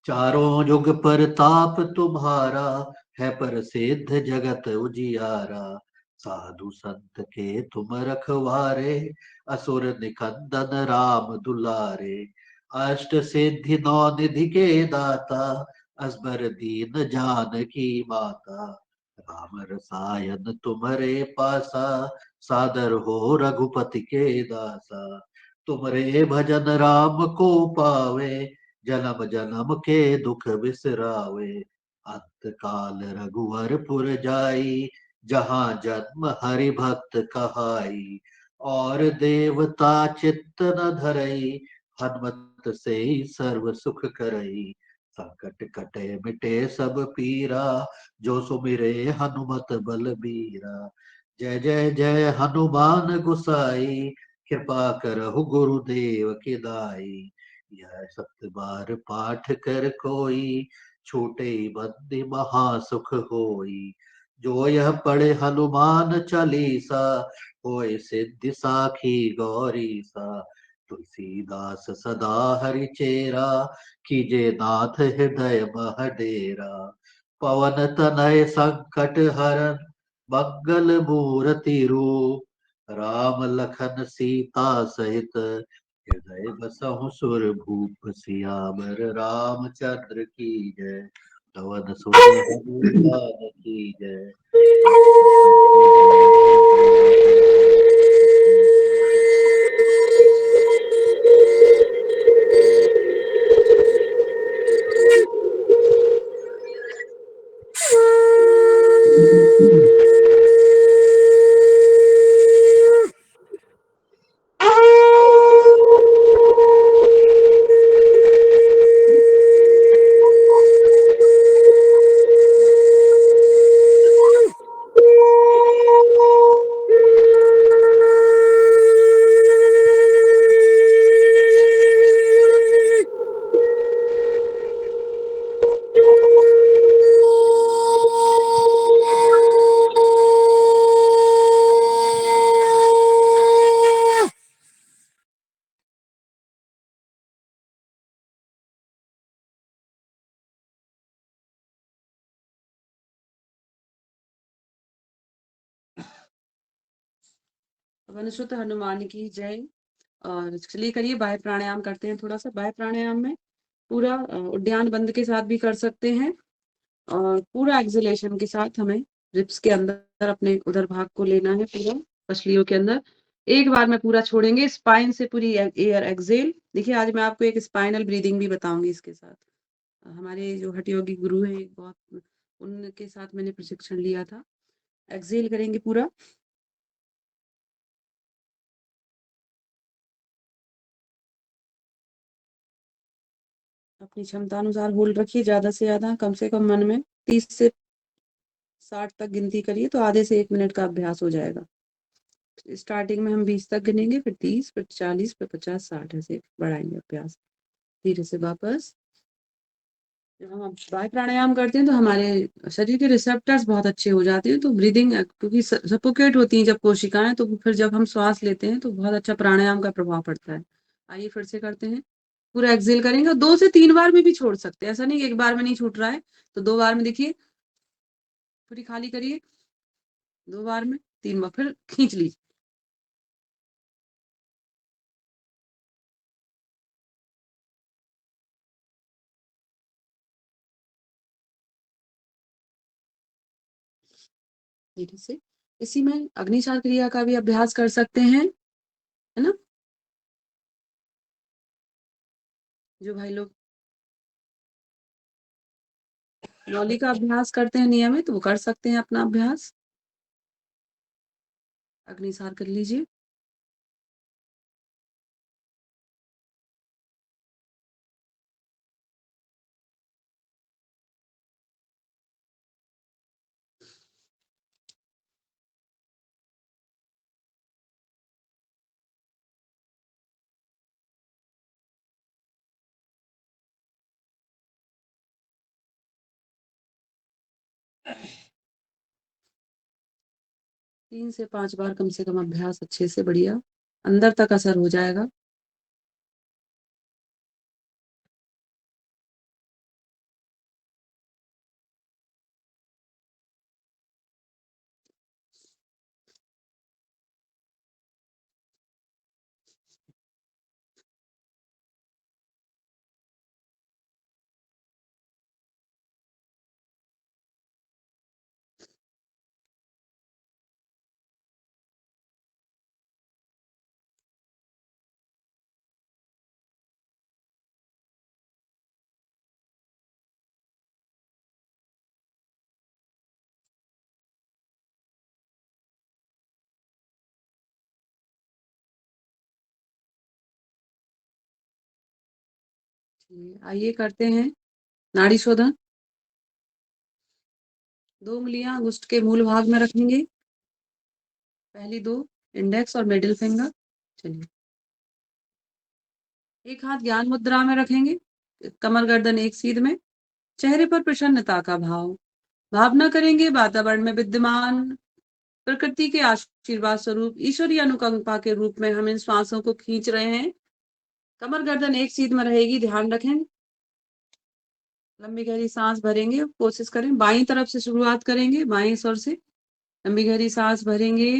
चारों जुग परताप तुम्हारा है प्रसिद्ध जगत उजियारा। साधु संत के तुम रखवारे असुर निकंदन राम दुलारे। अष्ट सिद्धि नौ निधि के दाता असबर दीन जानकी माता। राम रसायन तुम्हारे पासा सादर हो रघुपति के दासा। तुमरे भजन राम को पावे जन्म जन्म के दुख बिसरावे। अंत काल रघुवरपुर जाई, जहाँ जन्म हरि भक्त कहाई। और देवता चित्त न धरई, हनुमत से सर्व सुख करई। संकट कटे मिटे सब पीरा, जो सुमिरे हनुमत बलबीरा। जय जय जय हनुमान गुसाई, कृपा करहु गुरुदेव की दाई। यह सत बार पाठ कर कोई, छूटे बंदी महा सुख होई। जो यह पढ़े हनुमान चालीसा, होय सिद्धि साखी गौरी सा। तुलसीदास सदा हरि चेरा, कीजे नाथ हृदय मह डेरा। पवन तनय संकट हरन, मंगल मूर्ति रूप। राम लखन सीता सहित, हृदय बसहु सुर भूप। सियावर रामचंद्र की जय, पवन सुत हनुमान की जय। वनश्रुत हनुमान की जय। और चलिए करिए बाह्य प्राणायाम करते हैं थोड़ा सा। बाह्य प्राणायाम में पूरा उद्यान बंद के साथ भी कर सकते हैं, और पूरा एक्सलेशन के साथ हमें रिप्स के अंदर अपने उधर भाग को लेना है, पूरा पसलियों के अंदर एक बार में पूरा छोड़ेंगे। स्पाइन से पूरी एयर एक्सेल। देखिए आज मैं आपको एक स्पाइनल ब्रीदिंग भी बताऊंगी इसके साथ। हमारे जो हठ योगी गुरु है बहुत, उनके साथ मैंने प्रशिक्षण लिया था। एक्सेल करेंगे पूरा। अपनी क्षमता अनुसार होल्ड रखिए, ज्यादा से ज्यादा कम से कम मन में 30 से 60 तक गिनती करिए, तो आधे से 1 मिनट का अभ्यास हो जाएगा। स्टार्टिंग में हम 20 तक गिनेंगे, फिर 30, फिर 40, फिर 50, 60 ऐसे बढ़ाएंगे अभ्यास धीरे से। वापस जब हम बाह्य प्राणायाम करते हैं तो हमारे शरीर के रिसेप्टर्स बहुत अच्छे हो जाते हैं, तो ब्रीदिंग क्योंकि सफोकेट होती हैं जब कोशिकाएं, तो फिर जब हम श्वास लेते हैं तो बहुत अच्छा प्राणायाम का प्रभाव पड़ता है। आइए फिर से करते हैं। पूरा एक्सेल करेंगे और 2 से 3 बार में भी छोड़ सकते हैं, ऐसा नहीं कि एक बार में नहीं छूट रहा है तो 2 बार में। देखिए पूरी खाली करिए, 2 बार में, 3 बार, फिर खींच लीजिए। धीरे से इसी में अग्निचार क्रिया का भी अभ्यास कर सकते हैं, है ना। जो भाई लोग नौली का अभ्यास करते हैं नियमित, वो कर सकते हैं अपना अभ्यास। अग्निसार कर लीजिए। तीन से 5 बार कम से कम अभ्यास अच्छे से, बढ़िया अंदर तक असर हो जाएगा। आइए करते हैं नाड़ी शोधन। 2 उंगलियां अंगुष्ठ के मूल भाग में रखेंगे, पहली 2 इंडेक्स और मिडिल फिंगर। चलिए, एक हाथ ज्ञान मुद्रा में रखेंगे, कमर गर्दन एक सीध में, चेहरे पर प्रसन्नता का भाव। भावना करेंगे वातावरण में विद्यमान प्रकृति के आशीर्वाद स्वरूप ईश्वरीय अनुकंपा के रूप में हम इन श्वासों को खींच रहे हैं। कमर गर्दन एक सीध में रहेगी, ध्यान रखें। लंबी गहरी सांस भरेंगे, कोशिश करें बाईं तरफ से शुरुआत करेंगे, बाईं स्वर से लंबी गहरी सांस भरेंगे।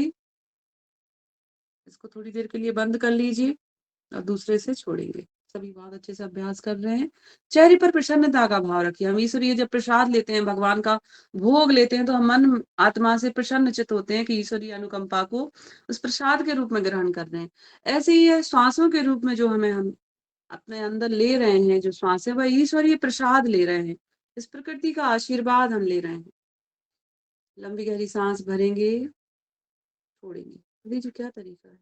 इसको थोड़ी देर के लिए बंद कर लीजिए और दूसरे से छोड़ेंगे। सभी बहुत अच्छे से अभ्यास कर रहे हैं। चेहरे पर प्रसन्नता का भाव रखिए। हम ईश्वरीय जब प्रसाद लेते हैं, भगवान का भोग लेते हैं, तो हम मन आत्मा से प्रसन्नचित होते हैं कि ईश्वरीय अनुकंपा को उस प्रसाद के रूप में ग्रहण कर रहे हैं। ऐसे ही है श्वासों के रूप में जो हम अपने अंदर ले रहे हैं, जो श्वास है वह ईश्वरीय प्रसाद ले रहे हैं, इस प्रकृति का आशीर्वाद हम ले रहे हैं। लंबी गहरी सांस भरेंगे, छोड़ेंगे। देखिए क्या तरीका है।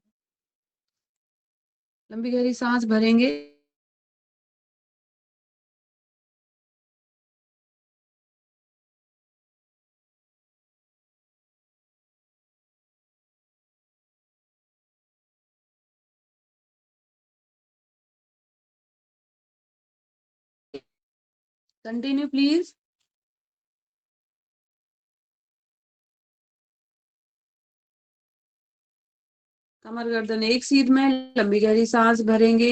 लंबी गहरी सांस भरेंगे, कंटिन्यू प्लीज। कमर गर्दन एक सीध में, लंबी गहरी सांस भरेंगे,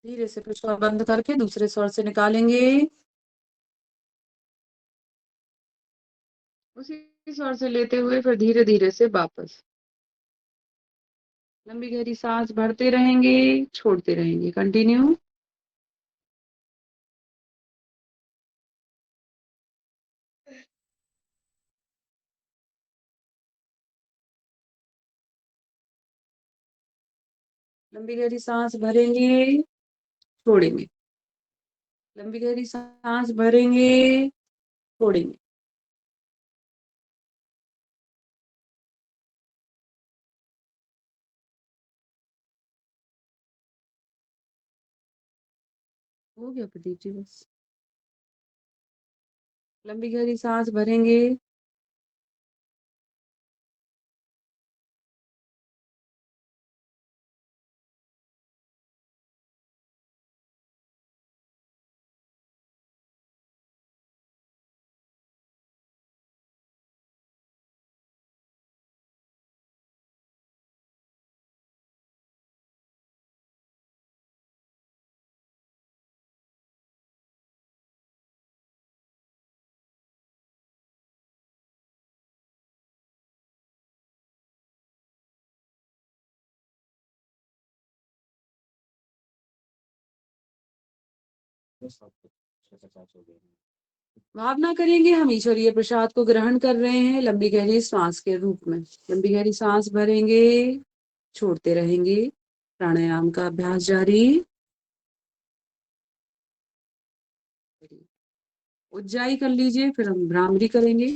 धीरे से फिर स्वर बंद करके दूसरे स्वर से निकालेंगे। उसी स्वर से लेते हुए फिर धीरे धीरे से वापस। लंबी गहरी सांस भरते रहेंगे, छोड़ते रहेंगे। कंटिन्यू। लंबी गहरी सांस भरेंगे, छोड़ेंगे। लंबी गहरी सांस भरेंगे, छोड़ेंगे। हो गया प्रदीप जी, बस। लंबी गहरी सांस भरेंगे, भावना करेंगे हम ईश्वरीय प्रसाद को ग्रहण कर रहे हैं लंबी गहरी सांस के रूप में। लंबी गहरी सांस भरेंगे, छोड़ते रहेंगे। प्राणायाम का अभ्यास जारी। उज्जाई कर लीजिए, फिर हम भ्रामरी करेंगे।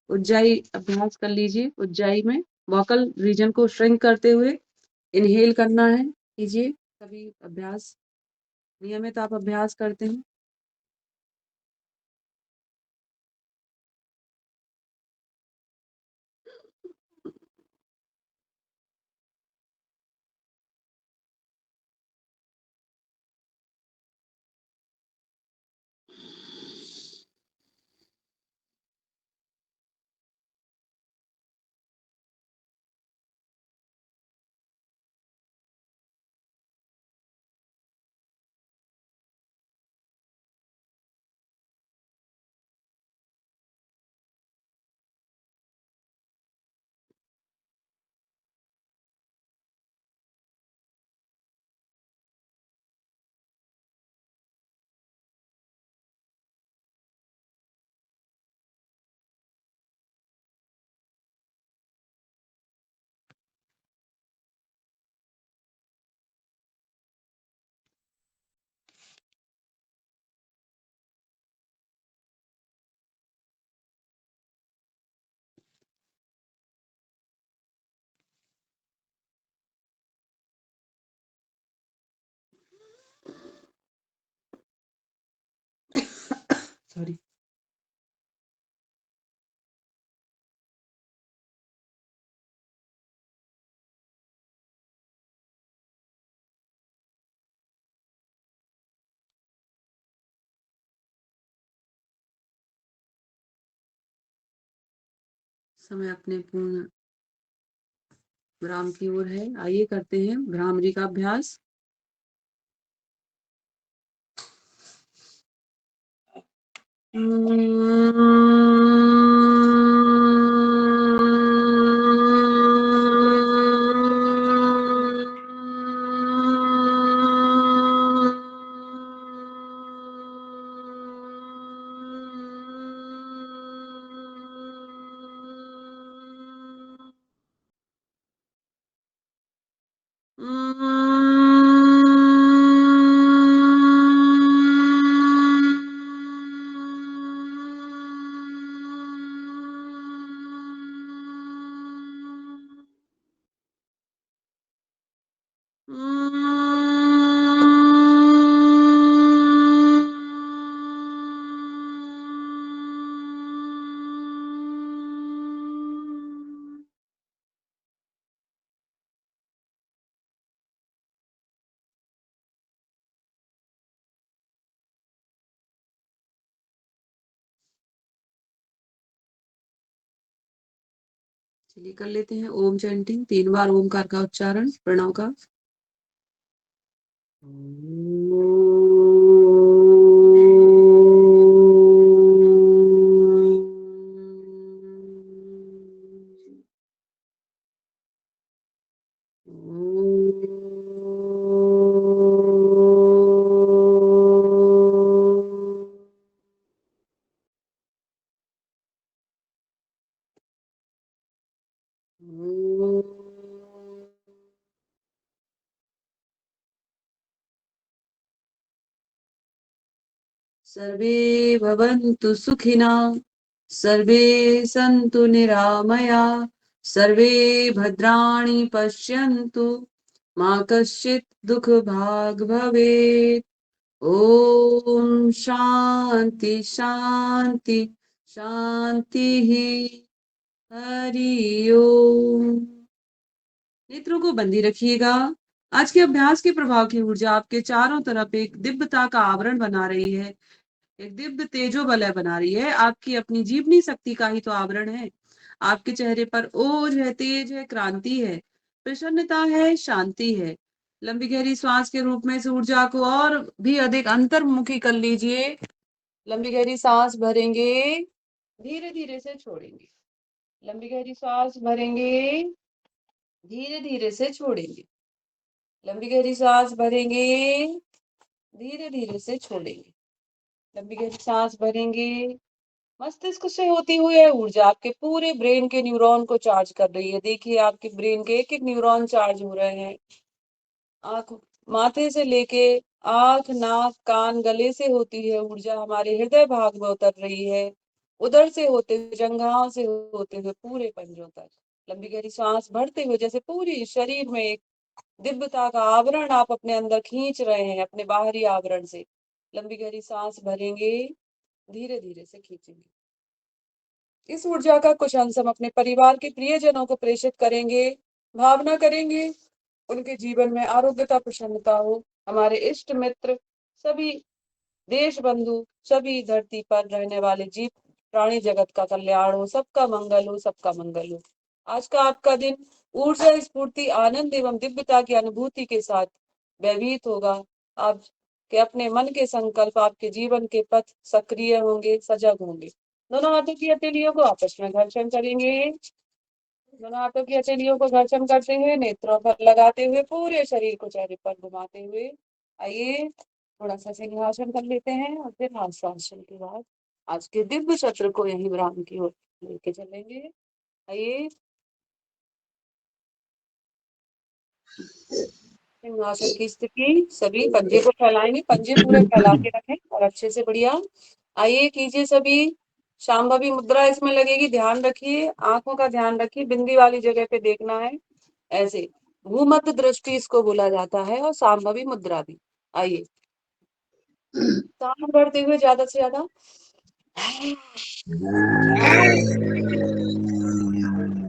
उज्जाई अभ्यास कर लीजिए। उज्जाई में वोकल रीजन को श्रिंक करते हुए इनहेल करना है। कीजिए। सभी अभ्यास नियमित आप अभ्यास करते हैं। सॉरी। समय अपने पूर्ण विराम की ओर है। आइए करते हैं भ्रामरी का अभ्यास। चलिए कर लेते हैं ओम चैंटिंग। 3 बार ओमकार का उच्चारण प्रणव का। सर्वे भवन्तु सुखिनः, सर्वे सन्तु निरामया, सर्वे भद्राणि पश्यन्तु, मा कश्चित् दुःखभाग् भवेत्। ओम शांति शांति शांतिः। हरि ओम। नेत्रों को बंदी रखिएगा। आज के अभ्यास के प्रभाव की ऊर्जा आपके चारों तरफ एक दिव्यता का आवरण बना रही है, एक दिव्य तेजो वलय बना रही है। आपकी अपनी जीवनी शक्ति का ही तो आवरण है। आपके चेहरे पर ओज है, तेज है, क्रांति है, प्रसन्नता है, शांति है। लंबी गहरी श्वास के रूप में इस ऊर्जा को और भी अधिक अंतर्मुखी कर लीजिए। लंबी गहरी सांस भरेंगे, धीरे धीरे से छोड़ेंगे। लंबी गहरी सांस भरेंगे, धीरे धीरे से छोड़ेंगे। लंबी गहरी सांस भरेंगे, धीरे धीरे से छोड़ेंगे। लंबी गहरी सांस भरेंगे। मस्तिष्क से होती हुई है ऊर्जा आपके पूरे ब्रेन के न्यूरॉन को चार्ज कर रही है। देखिए आपके ब्रेन के एक एक न्यूरॉन चार्ज हो रहे हैं। आंख, माथे से लेके आंख, नाक, कान, गले से होती है ऊर्जा हमारे हृदय भाग में उतर रही है। उधर से होते हुए, जंघाओं से होते हुए पूरे पंजों तक। लंबी गहरी सांस भरते हुए जैसे पूरी शरीर में एक दिव्यता का आवरण आप अपने अंदर खींच रहे हैं, अपने बाहरी आवरण से। लंबी गहरी सांस भरेंगे, धीरे धीरे से खींचेंगे। इस ऊर्जा का कुछ अंश हम अपने परिवार के प्रियजनों को प्रेषित करेंगे। भावना करेंगे उनके जीवन में आरोग्यता, प्रसन्नता हो। हमारे इष्ट मित्र, सभी देश बंधु, सभी धरती पर रहने वाले जीव प्राणी जगत का कल्याण हो, सबका मंगल हो, सबका मंगल हो। आज का आपका दिन ऊर्जा, स्फूर्ति, आनंद एवं दिव्यता की अनुभूति के साथ व्यतीत होगा। आप के अपने मन के संकल्प आपके जीवन के पथ सक्रिय होंगे, सजग होंगे। दोनों हाथों की हथेलियों को आपस में घर्षण करेंगे। दोनों हाथों की हथेलियों को घर्षण करते हुए, नेत्रों पर लगाते हुए, पूरे शरीर को चेहरे पर घुमाते हुए आइए थोड़ा सा सिंहासन कर लेते हैं और फिर हास्यासन के बाद आज के दिव्य सत्र को यही विराम की ओर लेके चलेंगे। आइए सिंहासन की स्थिति, सभी पंजे को फैलाएंगे, पंजे पूरे फैला के रखें और अच्छे से बढ़िया। आइए कीजिए सभी। शांभवी मुद्रा इसमें लगेगी, ध्यान रखिए, आंखों का ध्यान रखिए, बिंदी वाली जगह पे देखना है। ऐसे भूमध्य दृष्टि इसको बोला जाता है और शांभवी मुद्रा भी। आइए सांस भरते हुए ज्यादा से ज्यादा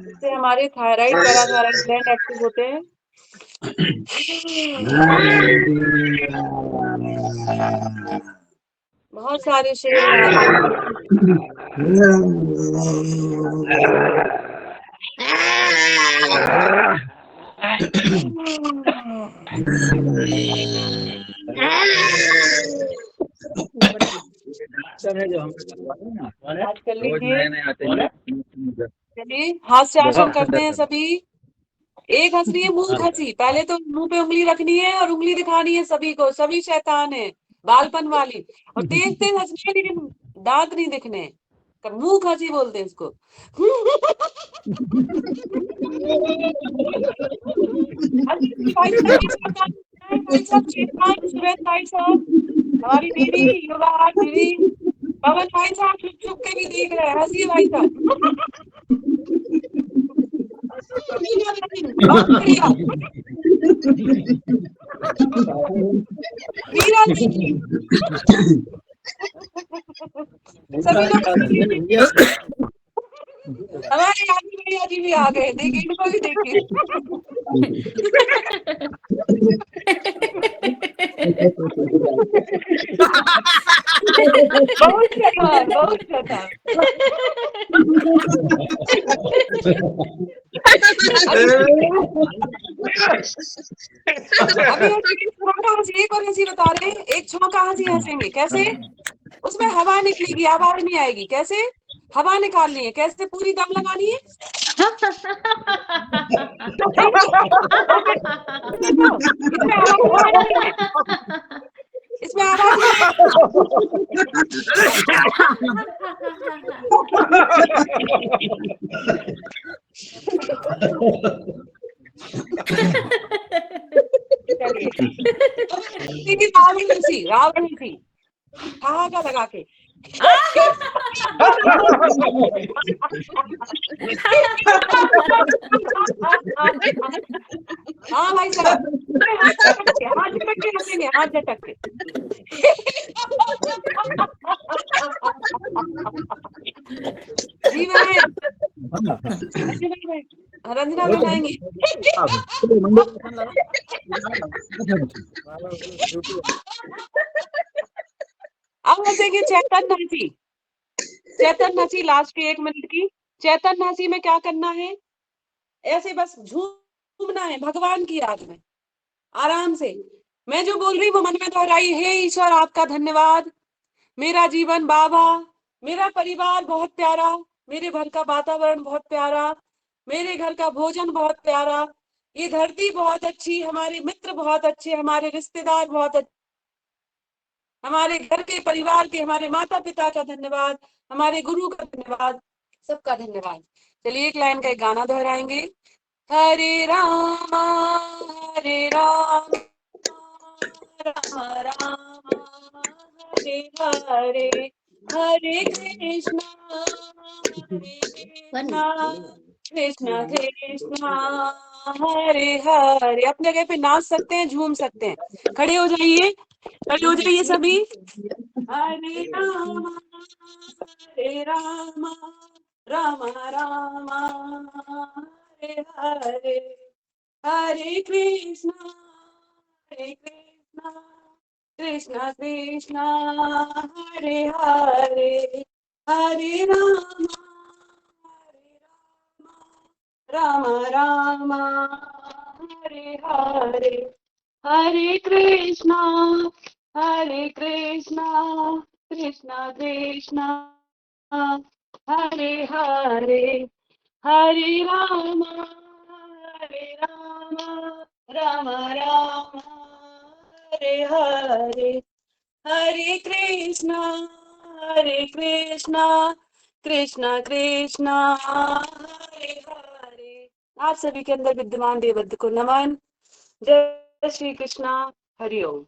इससे हमारे थायराइड पैराथायराइड ग्लैंड एक्टिव होते हैं। बहुत सारे शेर यहाँ पे। आज कर लीजिए। चलिए हास्यासन करते हैं सभी। एक हंस रही है मुंह हंसी, पहले तो मुंह पे उंगली रखनी है और उंगली दिखानी है सभी को, सभी शैतान है बालपन वाली, और तेज तेज हंसनी है लेकिन दांत नहीं दिखने, मुंह हंसी बोलते हैं इसको। भाई साहब, हमारी दीदी युवा दीदी पवन भाई साहब छुप छुप के भी देख रहे हैं, हंसी भाई साहब। मीरा दीदी सभी लोग हमारे आदमी भैया जी भी आ गए, देखिए इनको भी देखिए। बहुत शैतान, बहुत शैतान। अभी एक और हंसी बता रहे हैं, एक छौंका हंसी हंसेंगे, कैसे? उसमें हवा निकलेगी, आवाज नहीं आएगी, कैसे? हवा निकालनी है, कैसे? पूरी दम लगानी है। इसमें आवाज रावण थी ठहाका लगा के। हाँ भाई साहब, हाथ झटक के हंसेंगे, हाथ झटक के। जी बहन, रंजना बताएंगी। अब हंसेंगे चेतन हंसी। चेतन हंसी लास्ट की 1 मिनट की। चेतन हंसी में क्या करना है? ऐसे बस झूमना है भगवान की याद में, आराम से। मैं जो बोल रही वो मन में दोहराई। हे ईश्वर आपका धन्यवाद, मेरा जीवन बाबा, मेरा परिवार बहुत प्यारा, मेरे घर का वातावरण बहुत प्यारा, मेरे घर का भोजन बहुत प्यारा, ये धरती बहुत अच्छी, हमारे मित्र बहुत अच्छे, हमारे रिश्तेदार बहुत अच्छे, हमारे घर के परिवार के, हमारे माता पिता का धन्यवाद, हमारे गुरु का धन्यवाद, सबका धन्यवाद। चलिए एक लाइन का एक गाना दोहराएंगे। हरे राम राम राम हरे हरे, हरे कृष्णा कृष्णा कृष्णा हरे हरे। अपने जगह पे नाच सकते हैं, झूम सकते हैं। खड़े हो जाइए, खड़े हो जाइए सभी। हरे राम राम राम हरे हरे, हरे कृष्णा कृष्णा कृष्णा हरे हरे, हरे राम राम राम हरे हरे, हरे कृष्णा कृष्णा कृष्णा हरे हरे, हरे राम राम राम हरे हरे, हरे कृष्णा कृष्णा कृष्णा हरे हरे। आप सभी के अंदर विद्यमान देवत्व को नमन। जय श्री कृष्णा, हरिओम।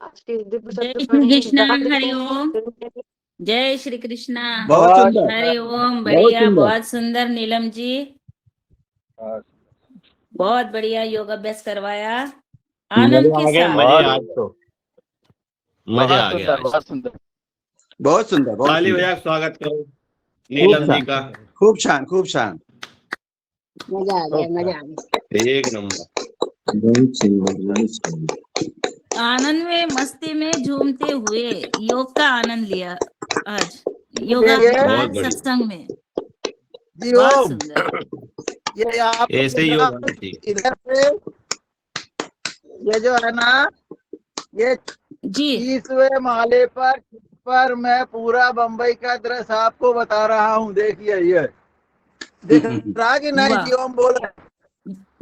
आज के दिव्य जय सत्य श्री कृष्णा, हरिओम। जय श्री कृष्णा, बहुत सुंदर, हरिओम। बढ़िया, बहुत सुंदर नीलम जी, बहुत बढ़िया योग अभ्यास करवाया आनंद के साथ। मजे आ गए। बहुत सुंदर। बहुत सुंदर, बहुत ताली सुंदर। बजा के स्वागत करो नीलम जी का। खूब शान, खूब शान। मजा आ गया, मजा आ गया। एक नंबर। बहुत सुंदर, बहुत सुंदर। आनंद में मस्ती में झूमते हुए योग का आनंद लिया आज ये योगाभ्यास बहुत बढ़िया। सत्संग में। जी बहुत ओम, सुंदर। ये आप ऐसे ही योग होना चाहिए। इधर से ये जो है ना, ये जी 30वें माले पर मैं पूरा बम्बई का दृश्य आपको बता रहा हूँ। देखिए ये दिख रहा कि नहीं? वाह, जी ओम बोल रहे हैं।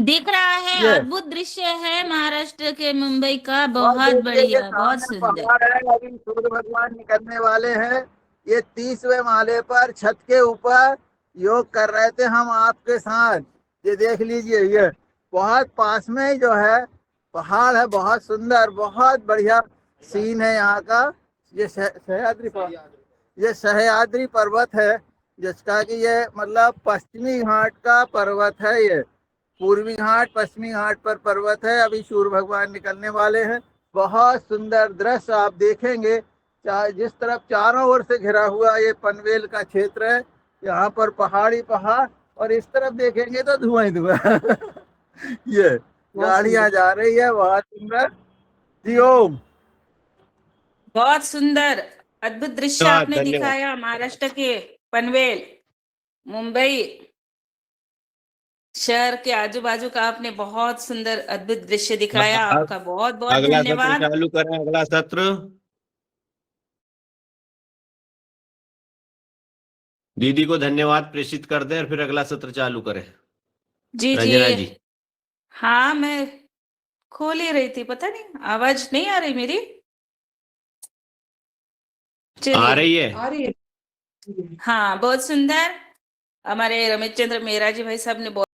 दिख रहा है, ये अद्भुत दृश्य है महाराष्ट्र के मुंबई का। और बहुत देखिए ये बढ़िया, बहुत सामने सुंदर। पहाड़ है, अभी सूर्य भगवान निकलने वाले हैं। ये 30वें माले पर छत के ऊपर योग कर रहे थे हम आपके साथ। ये देख लीजिए, ये बहुत पास में ही जो है पहाड़ है, बहुत सुंदर, बहुत बढ़िया सीन है यहाँ का। ये सह्याद्री पर्वत है, जिसका कि ये मतलब पश्चिमी घाट का पर्वत है। ये पूर्वी घाट पश्चिमी घाट पर पर्वत है। अभी सूर्य भगवान निकलने वाले हैं। बहुत सुंदर दृश्य आप देखेंगे। जिस तरफ चारों ओर से घिरा हुआ ये पनवेल का क्षेत्र है, यहाँ पर पहाड़ी पहाड़, और इस तरफ देखेंगे तो धुआं ही धुआं। ये गाड़ियां जा रही है, बहुत सुंदर। जी ओम। बहुत सुंदर, अद्भुत दृश्य धन्यवाद, आपने धन्यवाद। दिखाया महाराष्ट्र के पनवेल मुंबई शहर के आजू बाजू का। आपने बहुत सुंदर अद्भुत दृश्य दिखाया। आपका बहुत बहुत अगला सत्र धन्यवाद। चालू करें, अगला सत्र। दीदी को धन्यवाद प्रेषित कर दें और फिर अगला सत्र चालू करें। जी रंजना जी, जी। हाँ मैं खोल ही रही थी, पता नहीं आवाज नहीं आ रही मेरी। आ चलिए, रही है। आ रही है। हाँ बहुत सुंदर। हमारे रमेश चंद्र मेहरा जी भाई साहब ने बहुत